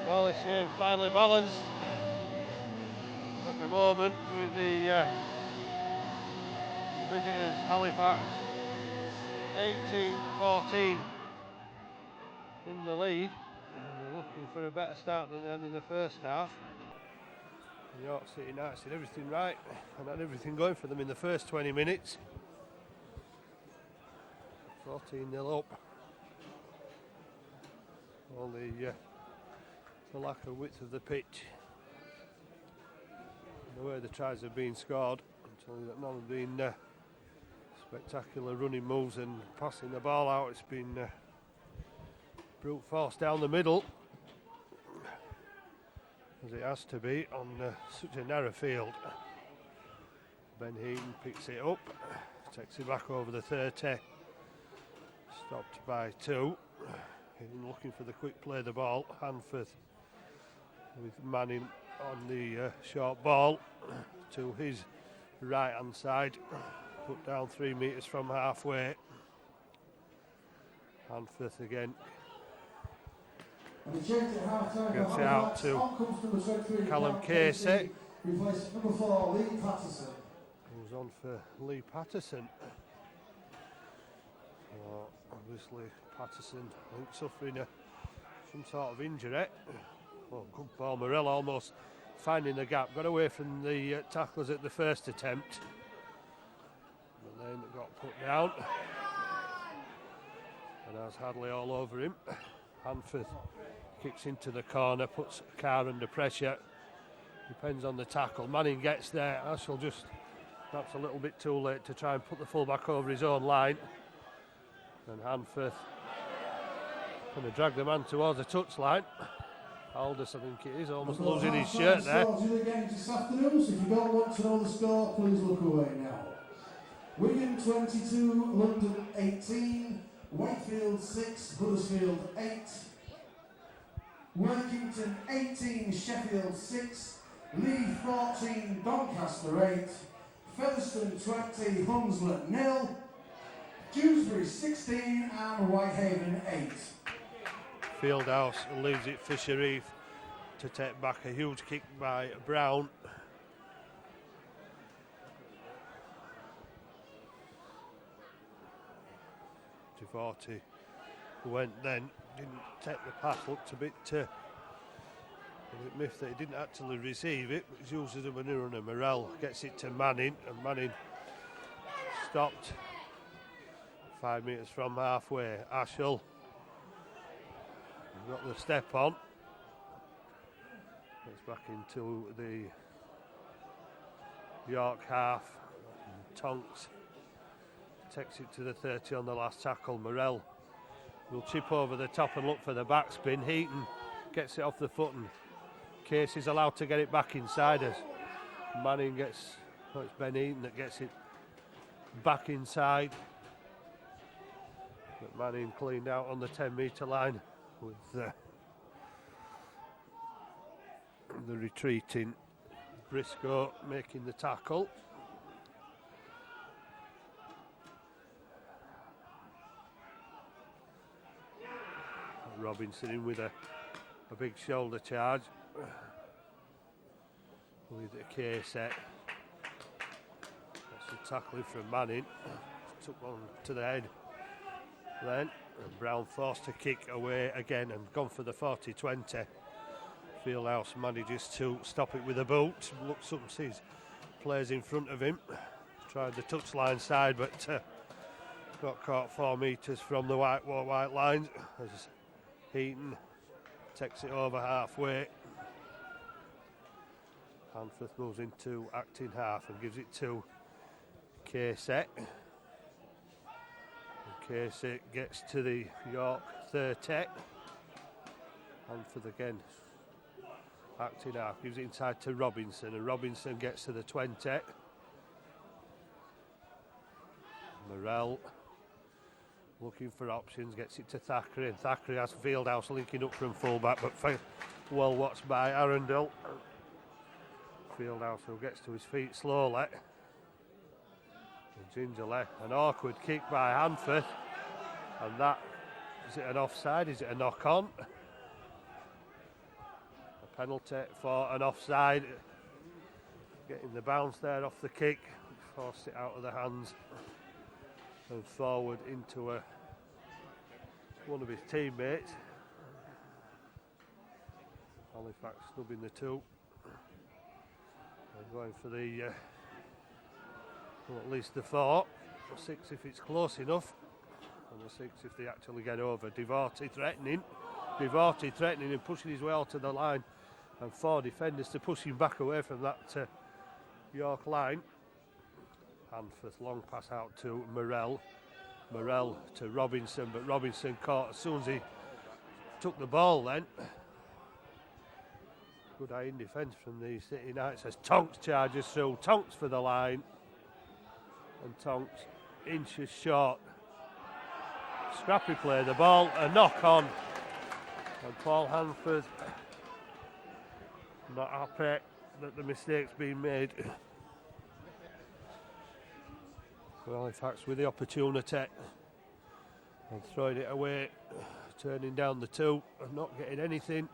Well, it's finally balanced at the moment with the visitors Halifax 18-14 in the lead. They're looking for a better start than they had in the first half. The York City Knights did everything right and had everything going for them in the first 20 minutes. 14-0 up. All the lack of width of the pitch, the way the tries have been scored, until none have been spectacular running moves and passing the ball out. It's been brute force down the middle, as it has to be on such a narrow field. Ben Heaton picks it up, takes it back over the 30, stopped by 2. Heaton looking for the quick play of the ball. Hanforth with Manning on the short ball to his right hand side, put down 3 metres from halfway. Hanforth again Gets it out to Callum Casey, replacing number 4 Lee Patterson. who's on for Lee Patterson. Obviously Patterson, I think, suffering some sort of injury. Oh, good ball. Morell almost finding the gap. Got away from the tacklers at the first attempt. But then got put down. And has Hadley all over him. Hanforth kicks into the corner, puts Carr under pressure. Depends on the tackle. Manning gets there. Ashall just perhaps a little bit too late to try and put the fullback over his own line. And Hanforth going to drag the man towards the touchline. Aldous, I think it is, almost losing his shirt there. This afternoon, so if you don't want to know the score, please look away now. Wigan 22, London 18, Wakefield 6, Huddersfield 8, Workington 18, Sheffield 6, Leigh 14, Doncaster 8, Featherstone 20, Hunslet 0, Dewsbury 16 and Whitehaven 8. Fieldhouse leaves it for Sharif to take back. A huge kick by Brown. Devorty went then, didn't take the pass, looked a bit miffed that he didn't actually receive it, but uses a maneuver and Morell gets it to Manning, and Manning stopped 5 metres from halfway. Ashall got the step on. It's back into the York half. Tonks takes it to the 30 on the last tackle. Morell will chip over the top and look for the backspin. Heaton gets it off the foot and Casey's allowed to get it back inside us. Manning gets, it's Ben Heaton that gets it back inside. But Manning cleaned out on the 10 metre line with the retreating Briscoe making the tackle. Robinson in with a big shoulder charge. with a K set. That's a tackling from Manning. Took one to the head then, and Brown forced a kick away again and gone for the 40-20. Fieldhouse manages to stop it with a boot. Looks up and sees players in front of him. Tried the touchline side, but got caught 4 metres from the white line as Heaton takes it over halfway. Hanforth moves into acting half and gives it to Casey. Casey gets to the York 30. Hanforth again acting half, gives it inside to Robinson, and Robinson gets to the 20. Morell looking for options, gets it to Thackeray, and Thackeray has Fieldhouse linking up from fullback, but well watched by Arundel. Fieldhouse who gets to his feet slowly. And gingerly, an awkward kick by Hanforth, and that, is it an offside, is it a knock on? A penalty for an offside, getting the bounce there off the kick, forced it out of the hands and forward into one of his teammates. Halifax snubbing the two. They're going for the well, at least the 4, 6 if it's close enough, and the 6 if they actually get over. Devorty threatening and pushing his way out to the line, and 4 defenders to push him back away from that York line. Hanforth long pass out to Morell to Robinson, but Robinson caught as soon as he took the ball then. Good eye in defence from the City Knights as Tonks charges through. Tonks for the line, and Tonks inches short. Scrappy play, the ball, a knock on, and Paul Hanforth not happy that the mistake's been made. Halifax with the opportunity and throwing it away, turning down the 2 and not getting anything.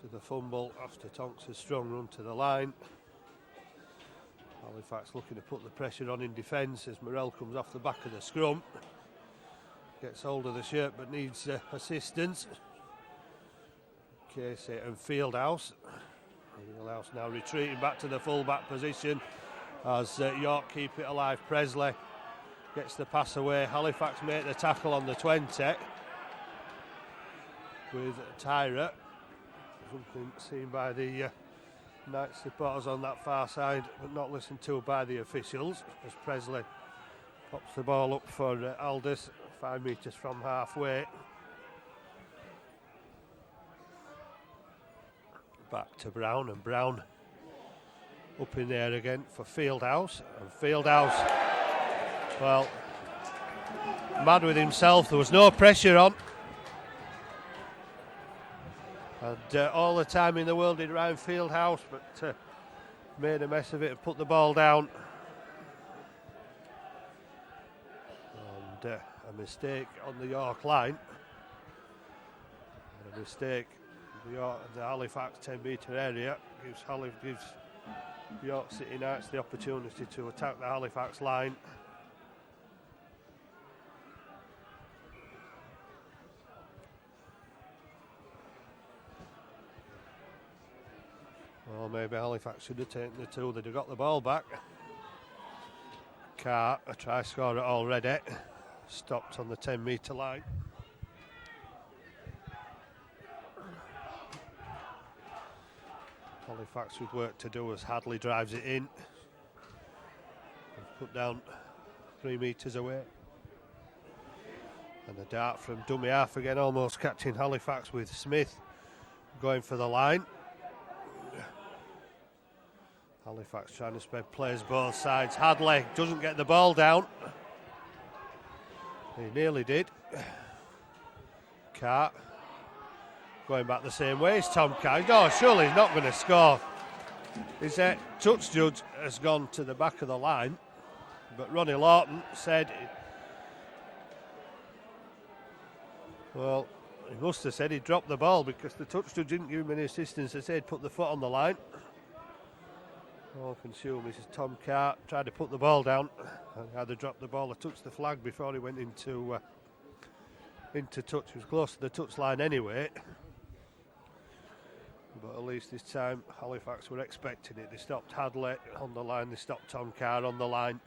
So the fumble after Tonks' strong run to the line. Halifax looking to put the pressure on in defence as Morell comes off the back of the scrum. Gets hold of the shirt but needs assistance. Casey and Fieldhouse. Fieldhouse now retreating back to the full-back position as York keep it alive. Presley gets the pass away. Halifax make the tackle on the 20 with Tyra. Something seen by the Knights supporters on that far side, but not listened to by the officials, as Presley pops the ball up for Aldous, 5 metres from halfway. Back to Brown, and Brown up in there again for Fieldhouse, and Fieldhouse, well, mad with himself. There was no pressure on. And all the time in the world did Ryan Fieldhouse, but made a mess of it and put the ball down. And a mistake on the York line. And a mistake in the Halifax 10-metre area gives York City Knights the opportunity to attack the Halifax line. Well, maybe Halifax should have taken the 2. They'd have got the ball back. Carr, a try scorer already. Stopped on the 10-metre line. Halifax with work to do as Hadley drives it in. Put down 3 metres away. And a dart from dummy half again, almost catching Halifax with Smith going for the line. Halifax trying to spread players both sides. Hadley doesn't get the ball down. He nearly did. Carr going back the same way as Tom Carr. No, surely he's not going to score. His touch judge has gone to the back of the line, but Ronnie Lawton said, well, He must have said he dropped the ball because the touch judge didn't give him any assistance. He said put the foot on the line. All I can assume is Tom Carr tried to put the ball down and either dropped the ball or touched the flag before he went into touch. He was close to the touch line anyway. But at least this time Halifax were expecting it. They stopped Hadley on the line, they stopped Tom Carr on the line.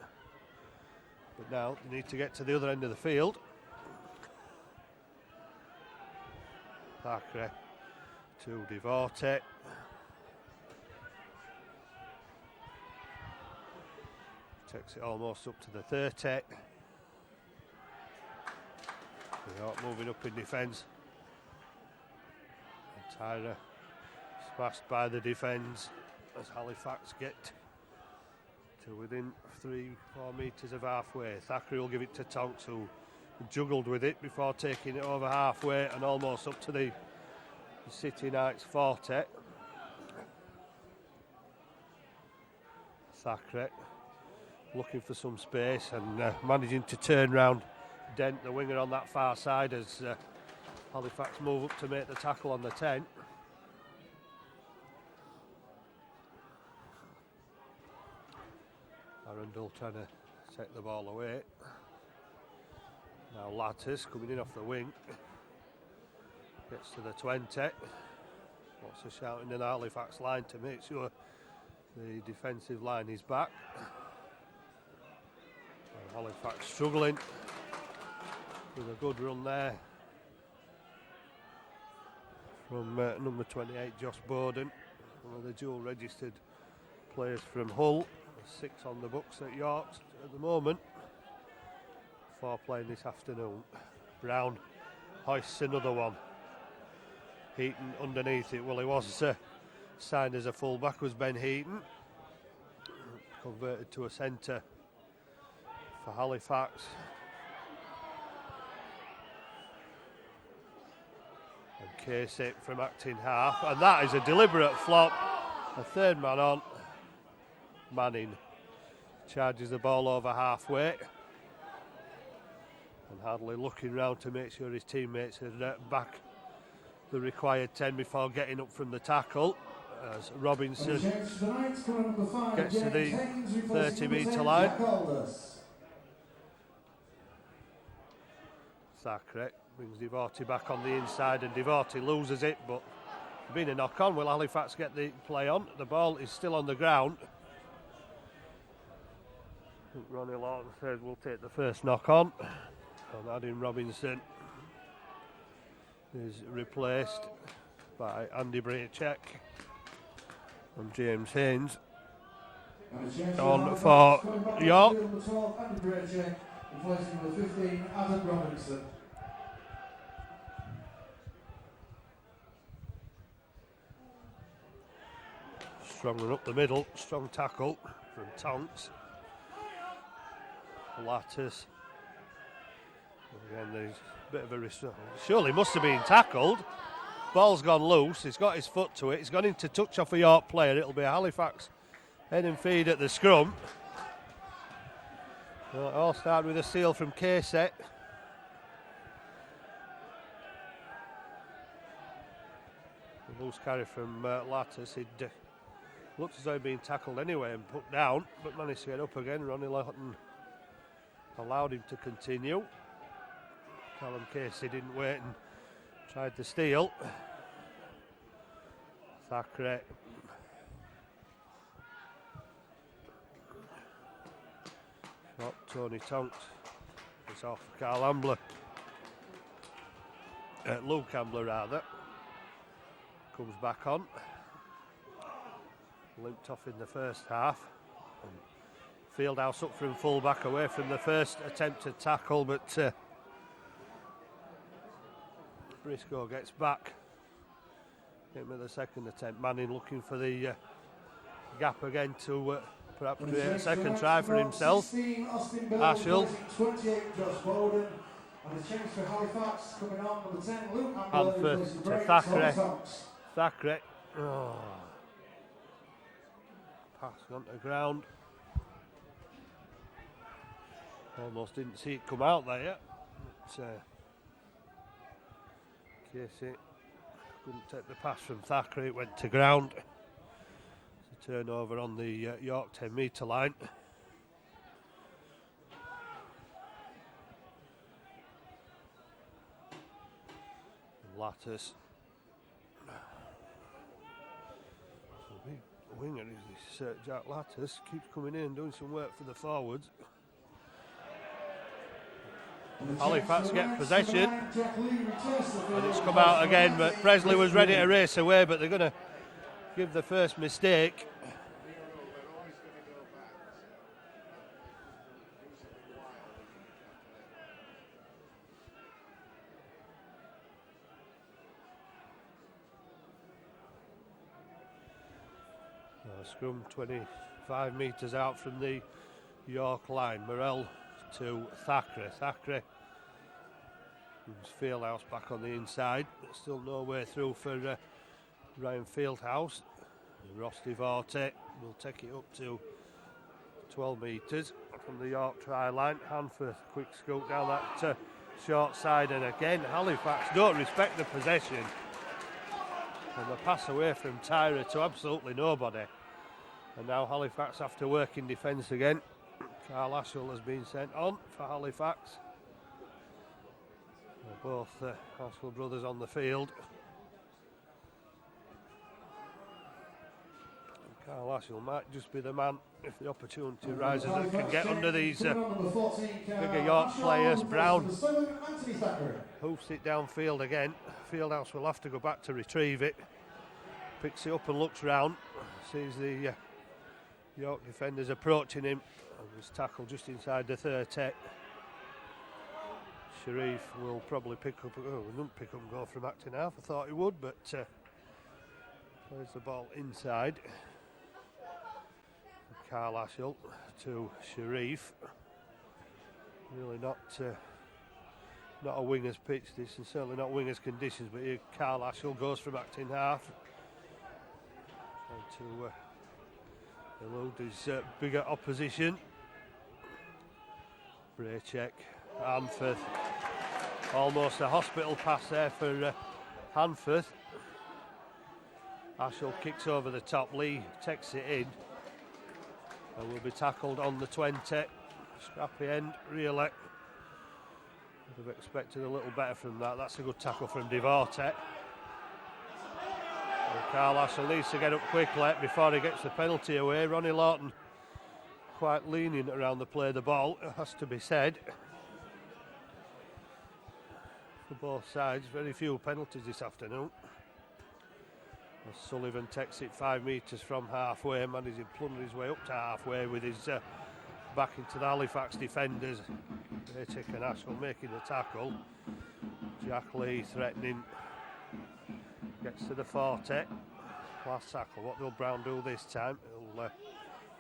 But now they need to get to the other end of the field. Thackeray to Devote. Takes it almost up to the 30. York moving up in defence. Tyra smashed by the defence as Halifax get to within 3-4 metres of halfway. Thackeray will give it to Tonks, who juggled with it before taking it over halfway and almost up to the City Knights 40. Thackeray looking for some space and managing to turn round Dent, the winger, on that far side as Halifax move up to make the tackle on the 10. Arundel trying to take the ball away. Now Lattis coming in off the wing. Gets to the 20. Lots of shouting in the Halifax line to make sure the defensive line is back. Halifax struggling with a good run there from number 28, Josh Bowden, one of the dual registered players from Hull. 6 on the books at York at the moment. 4 playing this afternoon. Brown hoists another one. Heaton underneath it. Well, he was signed as a full-back, was Ben Heaton. Converted to a centre for Halifax. And Casey from acting half. And that is a deliberate flop. A third man on. Manning charges the ball over halfway. And Hadley looking round to make sure his teammates are back the required 10 before getting up from the tackle. As Robinson gets to the 30-metre line. Thackeray brings Devote back on the inside and Devote loses it, but being a knock on, will Halifax get the play on? The ball is still on the ground. I think Ronnie Lawton said we'll take the first knock on. And Adam Robinson is replaced by Andy Braychek and James Haynes on for York. Strong run up the middle, strong tackle from Tonks. Lattis. Again, there's a bit of a risk. Surely must have been tackled. Ball's gone loose. He's got his foot to it. He's gone into touch off a York player. It'll be a Halifax head and feed at the scrum. Well, it all started with a steal from Casey. A loose carry from Lattis. He'd looked as though he'd been tackled anyway and put down, but managed to get up again. Ronnie Lawton allowed him to continue. Callum Casey didn't wait and tried to steal. Thackeray. Shot Tony Tonks. It's off Carl Ambler. Luke Ambler rather. Comes back on. Limped off in the first half. And Fieldhouse up from full back away from the first attempted tackle, but Briscoe gets back. Hit with the second attempt. Manning looking for the gap again to perhaps create a second try for himself. Ashell. Hanford to Thackeray. Thackeray. Oh. Pass on the ground. Almost didn't see it come out there yet. But, Casey couldn't take the pass from Thackeray, it went to ground. It's a turnover on the York 10 metre line. Lattice. So big winger is this Jack Lattice, keeps coming in doing some work for the forwards. Halifax get possession and it's come out again, but Presley was ready to race away, but they're going to give the first mistake. Scrum 25 metres out from the York line. Morell to Thackeray. Thackeray moves Fieldhouse back on the inside. Still no way through for Ryan Fieldhouse. Ross Devorte will take it up to 12 metres from the York try line. Hanforth, quick scoop down that short side, and again Halifax don't respect the possession. And the pass away from Tyra to absolutely nobody. And now Halifax have to work in defence again. Carl Ashall has been sent on for Halifax. They're both Ashall brothers on the field. And Carl Ashall might just be the man if the opportunity rises that can get under these bigger York players. Brown hoofs it downfield again. Fieldhouse will have to go back to retrieve it. Picks it up and looks round. Sees the York defenders approaching him, and was tackled just inside the 30. Sharif will probably pick up. Oh, he didn't pick up and go from acting half. I thought he would, but plays the ball inside. Carl Ashall to Sharif. Really not a winger's pitch this, and certainly not winger's conditions. But here Carl Ashall goes from acting half. Trying to elude his bigger opposition. Braycheck, Hanforth. Almost a hospital pass there for Hanforth. Ashall kicks over the top. Lee takes it in and will be tackled on the 20. Scrappy end, really. Would have expected a little better from that. That's a good tackle from Devorte. Carl Ashall needs to get up quickly before he gets the penalty away. Ronnie Lawton quite lenient around the play of the ball, it has to be said. For both sides, very few penalties this afternoon. As Sullivan takes it 5 metres from halfway, managing to plunder his way up to halfway with his back into the Halifax defenders. Braycheck and Ashall making the tackle. Jack Lee threatening. Gets to the 40. Last tackle. What will Brown do this time? He'll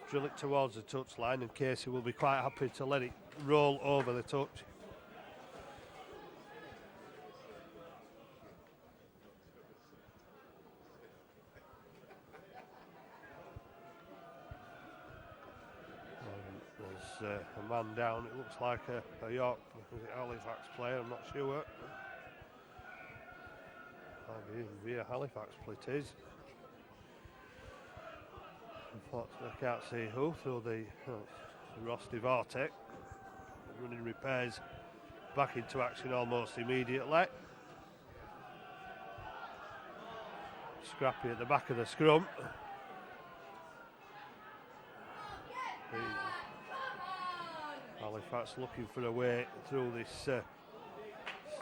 drill it towards the touchline, and Casey will be quite happy to let it roll over the touch. There's a man down. It looks like a York Halifax player. I'm not sure. Might be a Halifax play it is. Unfortunately, I can't see who through the Ross Devorte. Running repairs back into action almost immediately. Scrappy at the back of the scrum. Halifax looking for a way through this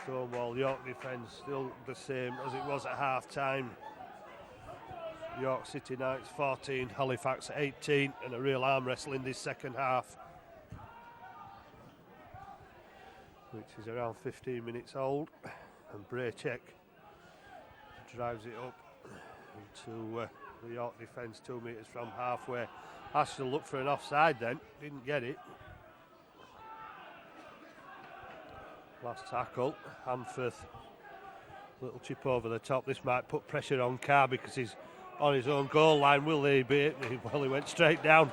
Stonewall York defence, still the same as it was at half time. York City Knights 14, Halifax 18, and a real arm wrestling this second half, which is around 15 minutes old. And Braycheck drives it up into the York defence 2 metres from halfway. Ashton looked for an offside then, didn't get it. Last tackle, Hanforth, little chip over the top. This might put pressure on Carr because he's on his own goal line. Will they be? Well, he went straight down.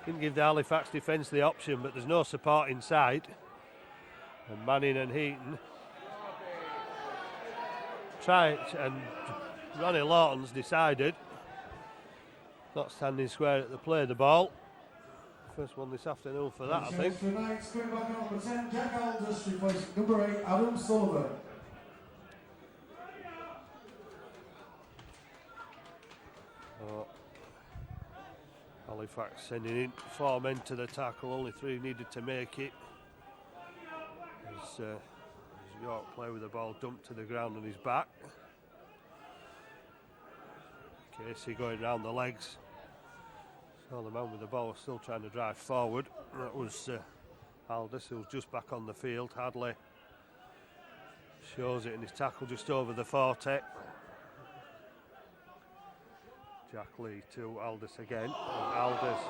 Didn't give the Halifax defence the option, but there's no support inside. And Manning and Heaton try it, and Ronnie Lawton's decided not standing square at the play of the ball. First one this afternoon for that, I think. Tonight, back number 10, Jack Aldous, replacing number 8, Adam Sullivan. Oh. Halifax sending in 4 men to the tackle, only 3 needed to make it. As York play with the ball dumped to the ground on his back. Casey going round the legs. So the man with the ball was still trying to drive forward. That was Aldous, who was just back on the field. Hadley shows it in his tackle just over the 40. Jack Lee to Aldous again. And Aldous,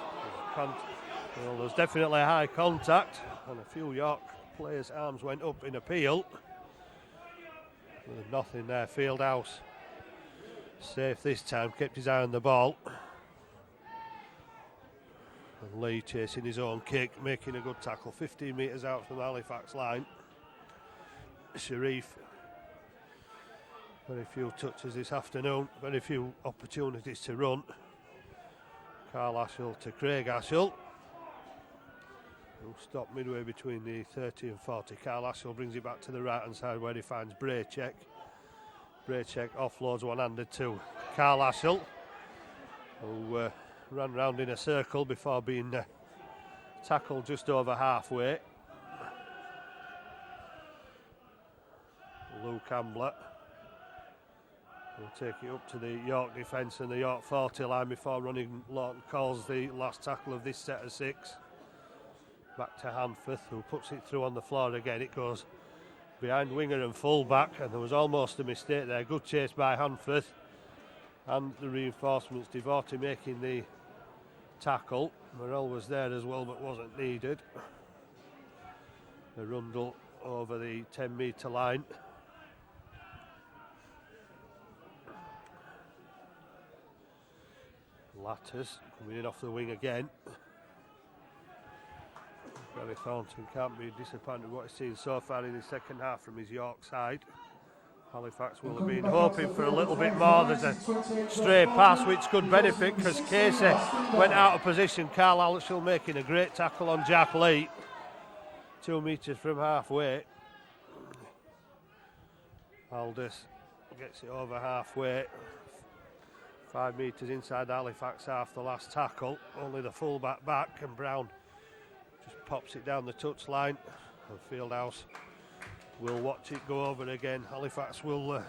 well, there's definitely high contact, and a few York players' arms went up in appeal. There's nothing there. Fieldhouse safe this time, kept his eye on the ball. And Lee chasing his own kick, making a good tackle, 15 metres out from the Halifax line. Sharif, very few touches this afternoon, very few opportunities to run. Carl Ashall to Craig Ashall, who stopped midway between the 30 and 40. Carl Ashall brings it back to the right hand side where he finds Braycheck. Braycheck offloads one-handed to Carl Ashall, who ran round in a circle before being tackled just over halfway. Lou Campbell will take it up to the York defence and the York 40 line before Ronnie Lawton calls the last tackle of this set of 6. Back to Hanforth, who puts it through on the floor again. It goes behind winger and full back, and there was almost a mistake there. Good chase by Hanforth and the reinforcements. Devorty making the tackle. Morrell was there as well but wasn't needed. Arundel over the 10 metre line. Latters coming in off the wing again. Gary Thornton can't be disappointed with what he's seen so far in the second half from his York side. Halifax will have been hoping for a little bit more. There's a stray pass which could benefit because Casey went out of position. Carl Ashall making a great tackle on Jack Lee. 2 metres from halfway. Aldous gets it over halfway. 5 metres inside Halifax half, the last tackle. Only the full-back back, and Brown just pops it down the touch line. And Fieldhouse will watch it go over again. Halifax will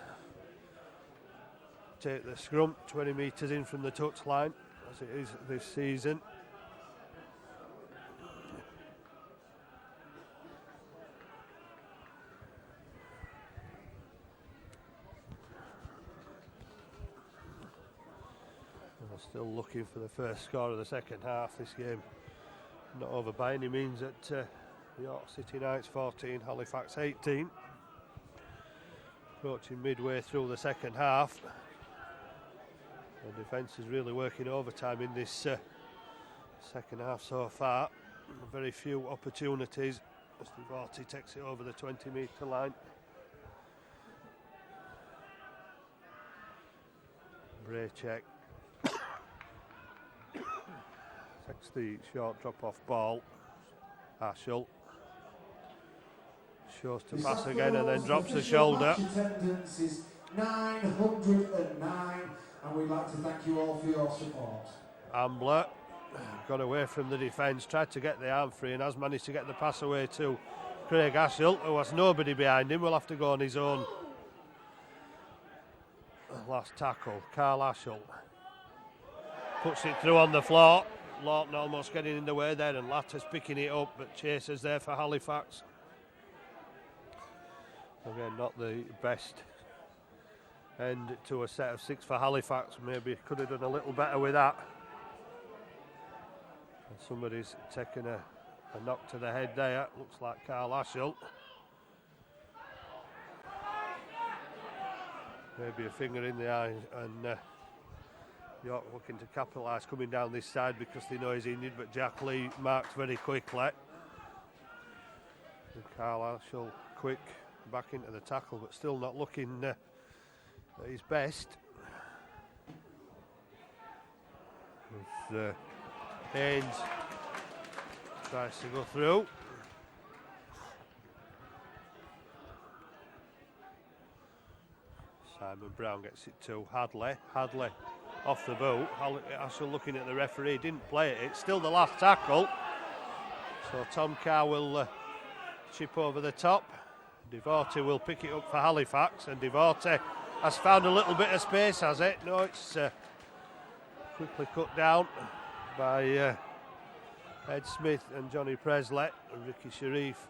take the scrum 20 metres in from the touch line, as it is this season. Still looking for the first score of the second half. This game not over by any means at York City Knights 14, Halifax 18. Approaching midway through the second half. The defence is really working overtime in this second half so far. Very few opportunities as Devorty takes it over the 20 metre line. Braycheck takes the short drop-off ball. Ashall shows to pass again and then drops the shoulder. Attendance is 909, and we'd like to thank you all for your support. Ambler got away from the defence, tried to get the arm free and has managed to get the pass away to Craig Ashall, who has nobody behind him. Will have to go on his own. Last tackle, Carl Ashall puts it through on the floor. Lawton almost getting in the way there, and Latters picking it up, but Chasers there for Halifax. Again, not the best end to a set of 6 for Halifax. Maybe could have done a little better with that. And somebody's taken a knock to the head there. Looks like Carl Ashall. Maybe a finger in the eye, and York looking to capitalise coming down this side because they know he's injured, but Jack Lee marks very quickly. And Carl Ashall quick back into the tackle, but still not looking at his best. As Haynes tries to go through. Simon Brown gets it to Hadley. Hadley off the boot. Ashell looking at the referee, didn't play it. It's still the last tackle. So Tom Carr will chip over the top. Devorty will pick it up for Halifax, and Devorty has found a little bit of space, has it? No, it's quickly cut down by Ed Smith and Johnny Presley. And Ricky Sharif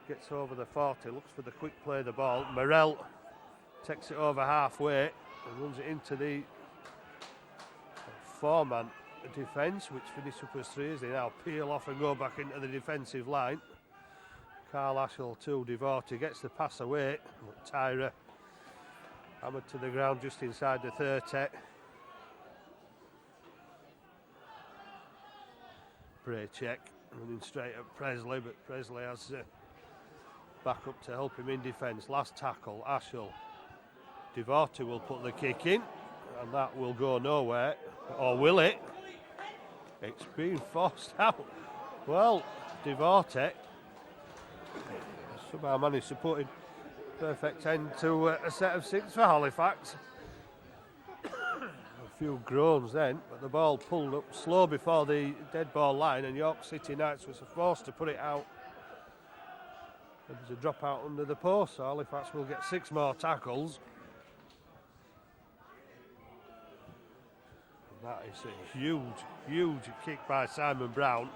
gets over the 40, looks for the quick play of the ball. Morell takes it over halfway and runs it into the four-man defence, which finish up as three as they now peel off and go back into the defensive line. Carl Ashell to Devorty, gets the pass away, but Tyra hammered to the ground just inside the 30. Braycheck running straight at Presley, but Presley has back up to help him in defence. Last tackle, Ashell. Devorty will put the kick in, and that will go nowhere, or will it? It's been forced out. Well, Devorty somehow managed to put in perfect end to a set of 6 for Halifax. A few groans then, but the ball pulled up slow before the dead ball line, and York City Knights was forced to put it out. There was a drop out under the post, so Halifax will get 6 more tackles. That is a huge kick by Simon Brown.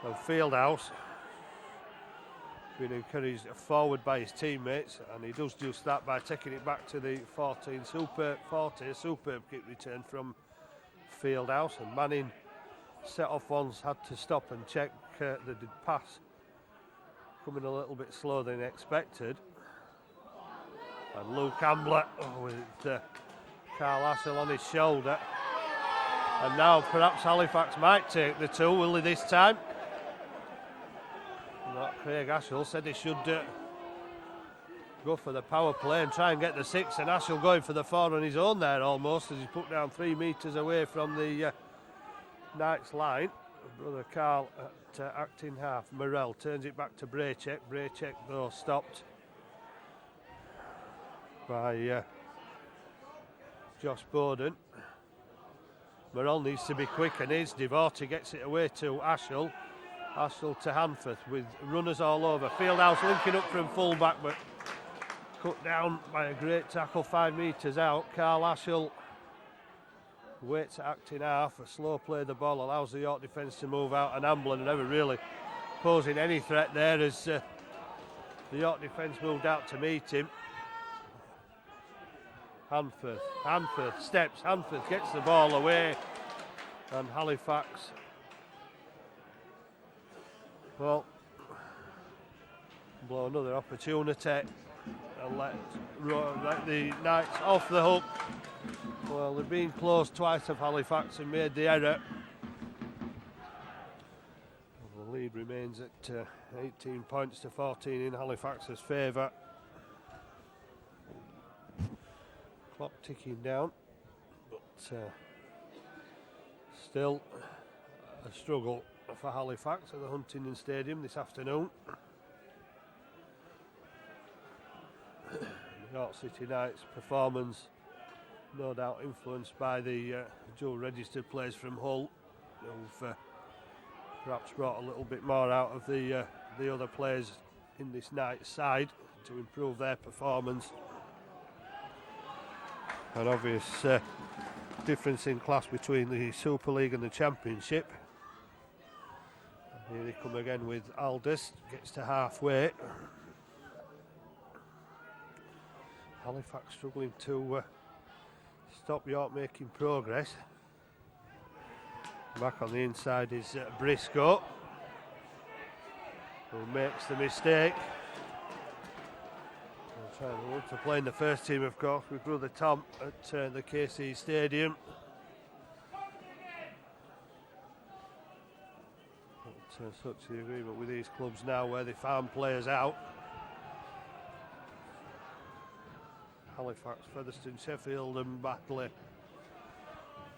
And Fieldhouse being encouraged forward by his teammates, and he does just that by taking it back to the 14. Superb kick return from Fieldhouse, and Manning set off once, had to stop and check the pass coming a little bit slower than expected. And Luke Ambler with Carl Ashell on his shoulder. And now perhaps Halifax might take the 2, will they this time? Not Craig Ashell said he should go for the power play and try and get the 6, and Ashell going for the 4 on his own there almost, as he put down 3 metres away from the Knights line. Brother Carl at acting half. Morell turns it back to Braycheck. Braycheck though stopped by Josh Bowden. Morell needs to be quick, and is. Devorty gets it away to Ashell. Ashell to Hanforth with runners all over. Fieldhouse linking up from full back, but cut down by a great tackle 5 metres out. Carl Ashell waits at acting half. A slow play of the ball allows the York defence to move out, and Ambler never really posing any threat there as the York defence moved out to meet him. Hanforth steps, Hanforth gets the ball away, and Halifax, well, blow another opportunity and let the Knights off the hook. Well, they've been close twice of Halifax and made the error. The lead remains at 18 points to 14 in Halifax's favour. Clock ticking down, but still a struggle for Halifax at the Huntingdon Stadium this afternoon. York City Knights' performance no doubt influenced by the dual registered players from Hull, who've perhaps brought a little bit more out of the other players in this night's side to improve their performance. An obvious difference in class between the Super League and the Championship. And here they come again with Aldous, gets to halfway. Halifax struggling to stop York making progress. Back on the inside is Briscoe, who makes the mistake. Trying to play in the first team, of course, with brother Tom at the KC Stadium. But such the agreement with these clubs now, where they farm players out. Halifax, Featherstone, Sheffield and Batley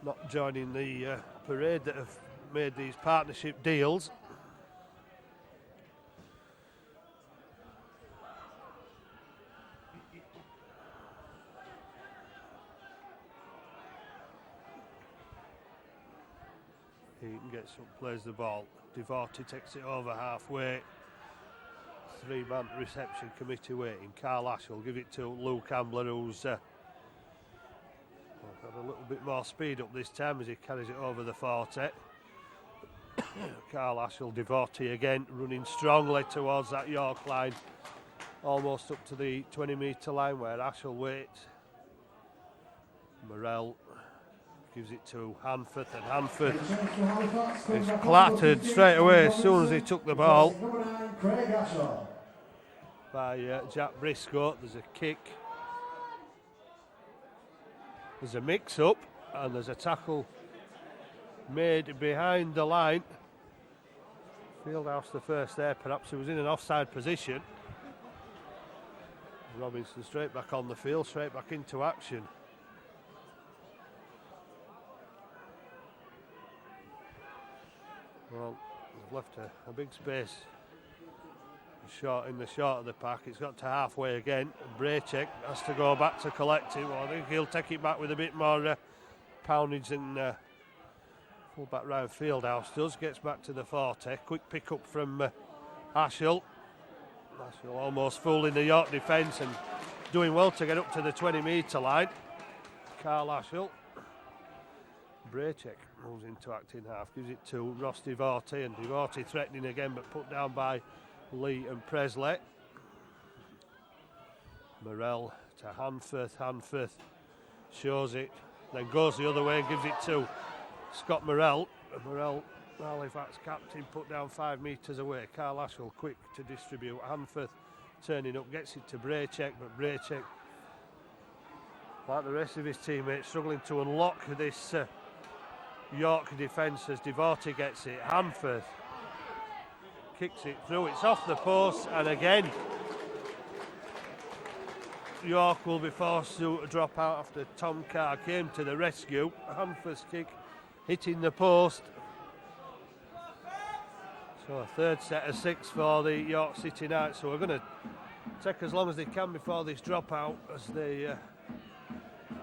not joining the parade that have made these partnership deals. Heaton gets up, plays the ball. Devorty takes it over halfway. Three-man reception committee waiting. Carl Ash will give it to Luke Ambler, who's got a little bit more speed up this time as he carries it over the 40. Carl Ashell, Devorty again, running strongly towards that York line, almost up to the 20-metre line where Ashell waits. Morell gives it to Hanforth, and Hanforth is clattered straight away as soon as he took the ball by Jack Briscoe. There's a kick, there's a mix-up, and there's a tackle made behind the line. Fieldhouse the first there, perhaps he was in an offside position. Robinson straight back on the field, straight back into action. Well, they've left a big space in the short of the pack. It's got to halfway again. Braycheck has to go back to collect it. Well, I think he'll take it back with a bit more poundage than full-back Ryan Fieldhouse does. Gets back to the 40. Quick pick-up from Ashell. Ashell almost fooling the York defence and doing well to get up to the 20-metre line. Carl Ashell. Braycheck moves into acting half, gives it to Ross Devorty, and Devorty threatening again but put down by Lee and Presley. Morell to Hanforth. Hanforth shows it, then goes the other way and gives it to Scott Morell. Morell, Halifax captain, put down 5 metres away. Carl Ashell quick to distribute. Hanforth turning up, gets it to Braycheck, but Braycheck, like the rest of his teammates, struggling to unlock this York defence as Devorty gets it. Hanforth kicks it through, it's off the post, and again York will be forced to drop out after Tom Carr came to the rescue. Hanforth's kick hitting the post. So a third set of 6 for the York City Knights. So we're going to take as long as they can before this dropout as they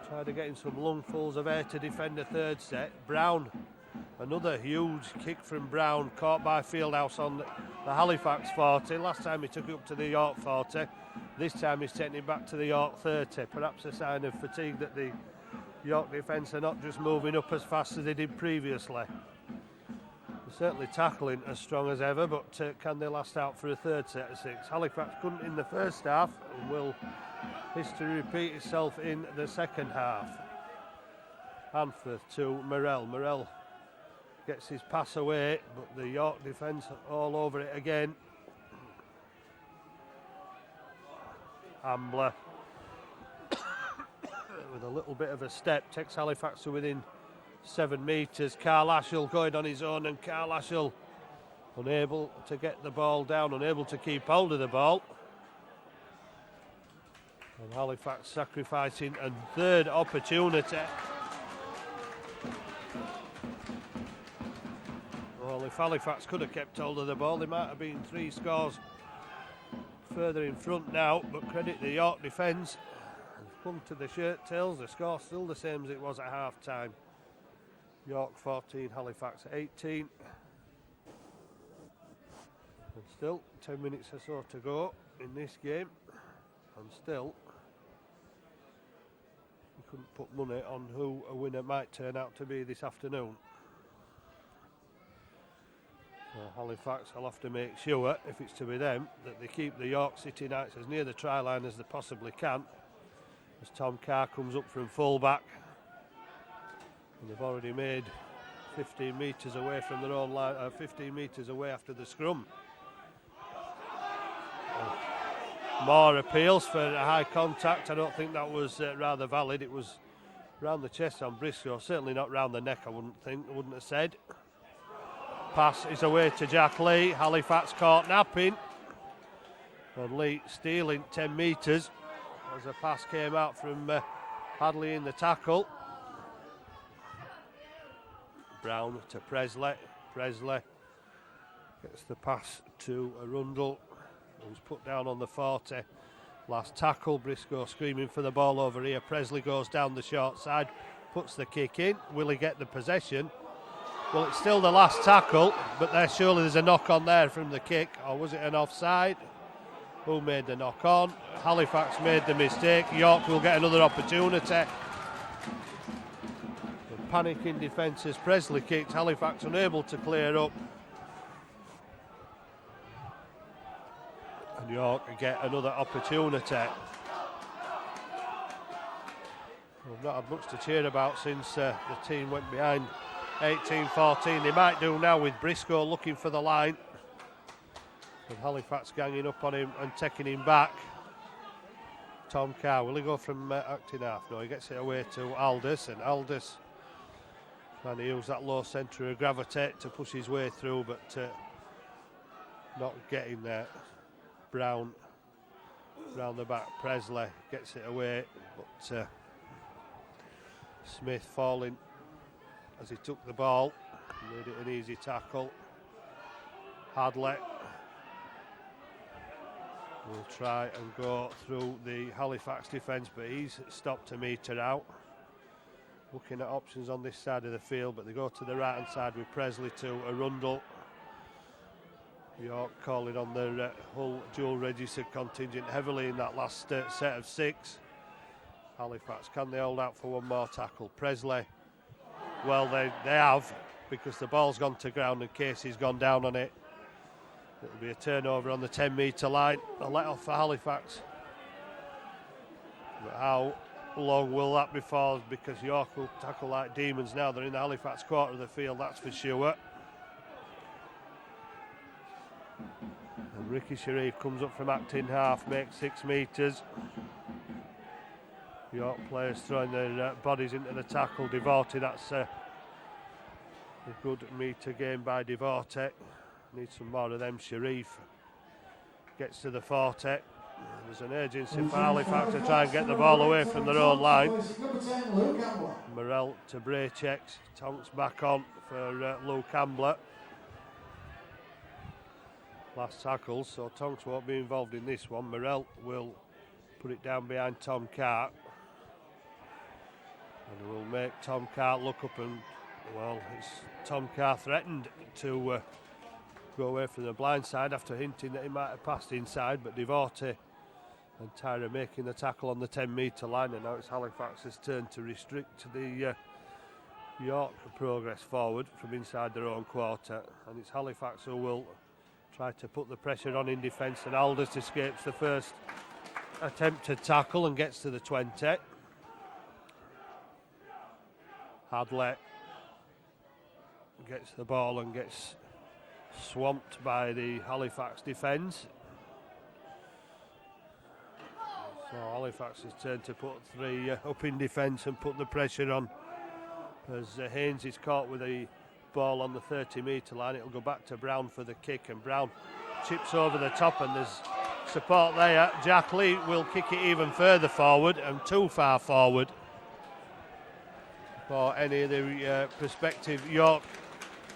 try to get in some lungfuls of air to defend a third set. Brown, another huge kick from Brown, caught by Fieldhouse on the Halifax 40. Last time he took it up to the York 40. This time he's taking it back to the York 30. Perhaps a sign of fatigue that the York defence are not just moving up as fast as they did previously. They're certainly tackling as strong as ever, but can they last out for a third set of 6? Halifax couldn't in the first half, and will history repeat itself in the second half. Hanforth to Morell. Morell gets his pass away, but the York defence all over it again. Ambler with a little bit of a step takes Halifax to within 7 metres. Carl Ashell going on his own, and Carl Ashell unable to get the ball down, unable to keep hold of the ball. And Halifax sacrificing a third opportunity. Well, if Halifax could have kept hold of the ball, they might have been 3 scores further in front now, but credit the York defence. Clung to the shirt tails. The score still the same as it was at half time. York 14, Halifax 18. And still 10 minutes or so to go in this game, and still we couldn't put money on who a winner might turn out to be this afternoon. So Halifax will have to make sure, if it's to be them, that they keep the York City Knights as near the try line as they possibly can, as Tom Carr comes up from full back. And they've already made 15 metres away from their own line, 15 metres away after the scrum. More appeals for a high contact. I don't think that was rather valid. It was round the chest on Briscoe, certainly not round the neck, I wouldn't have said. Pass is away to Jack Lee. Halifax caught napping, and Lee stealing 10 metres. as a pass came out from Hadley in the tackle. Brown to Presley. Presley gets the pass to Arundel, who's put down on the 40. Last tackle, Briscoe screaming for the ball over here. Presley goes down the short side, puts the kick in. Will he get the possession? Well, it's still the last tackle, but surely there's a knock on there from the kick, or was it an offside? Who made the knock on? Halifax made the mistake. York will get another opportunity. Panic in defence as Presley kicked. Halifax unable to clear up. And York get another opportunity. We've not had much to cheer about since the team went behind 18-14. They might do now with Briscoe looking for the line. And Halifax ganging up on him and taking him back. Tom Carr, will he go from acting half? No, he gets it away to Aldous, and Aldous trying to use that low centre of gravity to push his way through, but not getting there. Brown round the back, Presley gets it away, but Smith falling as he took the ball, made it an easy tackle. Hadley will try and go through the Halifax defence, but he's stopped a metre out. Looking at options on this side of the field, but they go to the right hand side with Presley to Arundel. York calling on their Hull dual registered contingent heavily in that last set of 6. Halifax, can they hold out for one more tackle? Presley, well they have, because the ball's gone to ground and Casey's gone down on it. It'll be a turnover on the 10 metre line, a let off for Halifax. But how long will that be for? Because York will tackle like demons now. They're in the Halifax quarter of the field, that's for sure. And Ricky Sharif comes up from acting half, makes 6 metres. York players throwing their bodies into the tackle. Devorty, that's a good metre gain by Devorty. Need some more of them. Sharif gets to the 40. There's an urgency for Halifax to try and get the ball away from their own line. Morell to Braycheck. Tonks back on for Lou Campbell. Last tackle, so Tonks won't be involved in this one. Morell will put it down behind Tom Cart. And will make Tom Cart look up, and well, it's Tom Cart threatened to go away from the blind side after hinting that he might have passed inside, but Devorty and Tyra making the tackle on the 10 metre line, and now it's Halifax's turn to restrict the York progress forward from inside their own quarter, and it's Halifax who will try to put the pressure on in defence, and Aldous escapes the first attempted tackle and gets to the 20. Hadley gets the ball and gets swamped by the Halifax defence. So Halifax's turn to put 3 up in defence and put the pressure on, as Haynes is caught with the ball on the 30 metre line. It'll go back to Brown for the kick, and Brown chips over the top, and there's support there. Jack Lee will kick it even further forward, and too far forward for any of the prospective York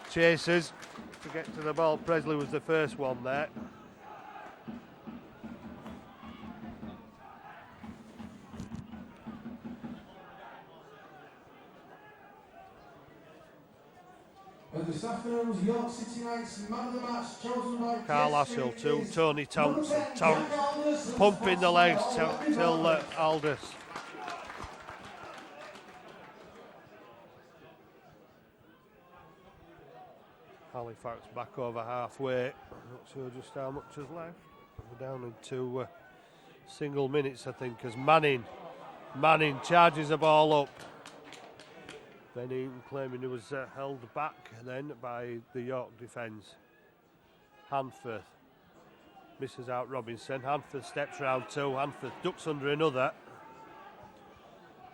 chasers to get to the ball. Presley was the first one there. This afternoon's York City Knights man of the match chosen by Carl Ashell to Tony Tonks, and Tonks pumping the legs till Aldous. Halifax back over halfway. Not sure just how much is left. We're down into single minutes, I think, as Manning charges the ball up. Then Eaton claiming he was held back then by the York defence. Hanforth misses out Robinson. Hanforth steps round 2. Hanforth ducks under another.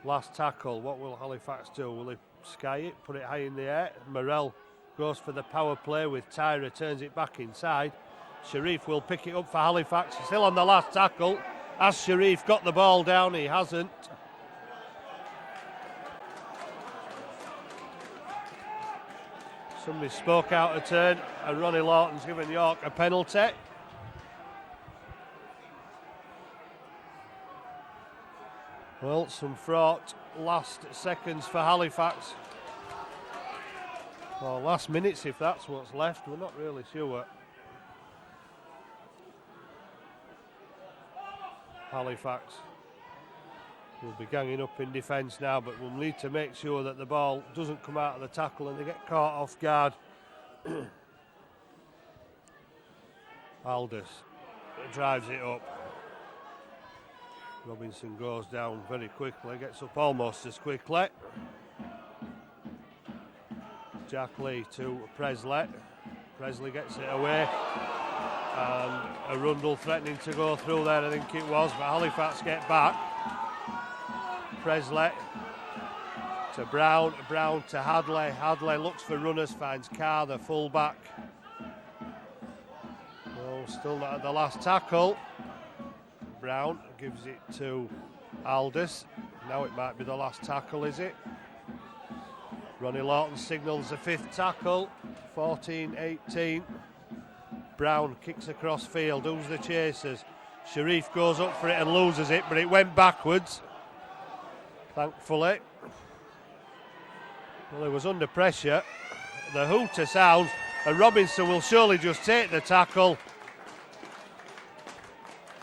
Last tackle. What will Halifax do? Will he sky it, put it high in the air? Morell goes for the power play with Tyra, turns it back inside. Sharif will pick it up for Halifax. Still on the last tackle. Has Sharif got the ball down? He hasn't. Somebody spoke out of turn, and Ronnie Lawton's given York a penalty. Well, some fraught last seconds for Halifax. Or last minutes, if that's what's left. We're not really sure. Halifax will be ganging up in defence now, but we'll need to make sure that the ball doesn't come out of the tackle and they get caught off guard. Aldous drives it up. Robinson goes down very quickly, gets up almost as quickly. Jack Lee to Presley. Presley gets it away. And Arundel threatening to go through there, I think it was, but Halifax get back. Presley to Brown, Brown to Hadley. Hadley looks for runners, finds Carr, the full-back. Oh, still not at the last tackle. Brown gives it to Aldous. Now it might be the last tackle, is it? Ronnie Lawton signals the fifth tackle. 14-18. Brown kicks across field. Who's the chasers? Sharif goes up for it and loses it, but it went backwards. Thankfully. Well, he was under pressure. The hooter sounds, and Robinson will surely just take the tackle.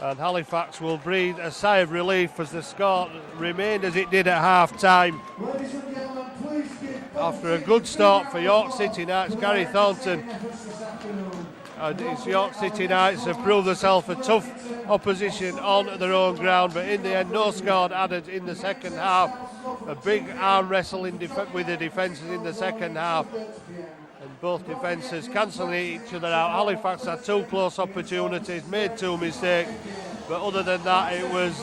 And Halifax will breathe a sigh of relief as the score remained as it did at half-time. After a good start for York City Knights, Gary Thornton and his York City Knights have proved themselves a tough opposition on their own ground, but in the end no score added in the second half. A big arm wrestle with the defences in the second half, and both defences cancelling each other out. Halifax had two close opportunities, made two mistakes, but other than that it was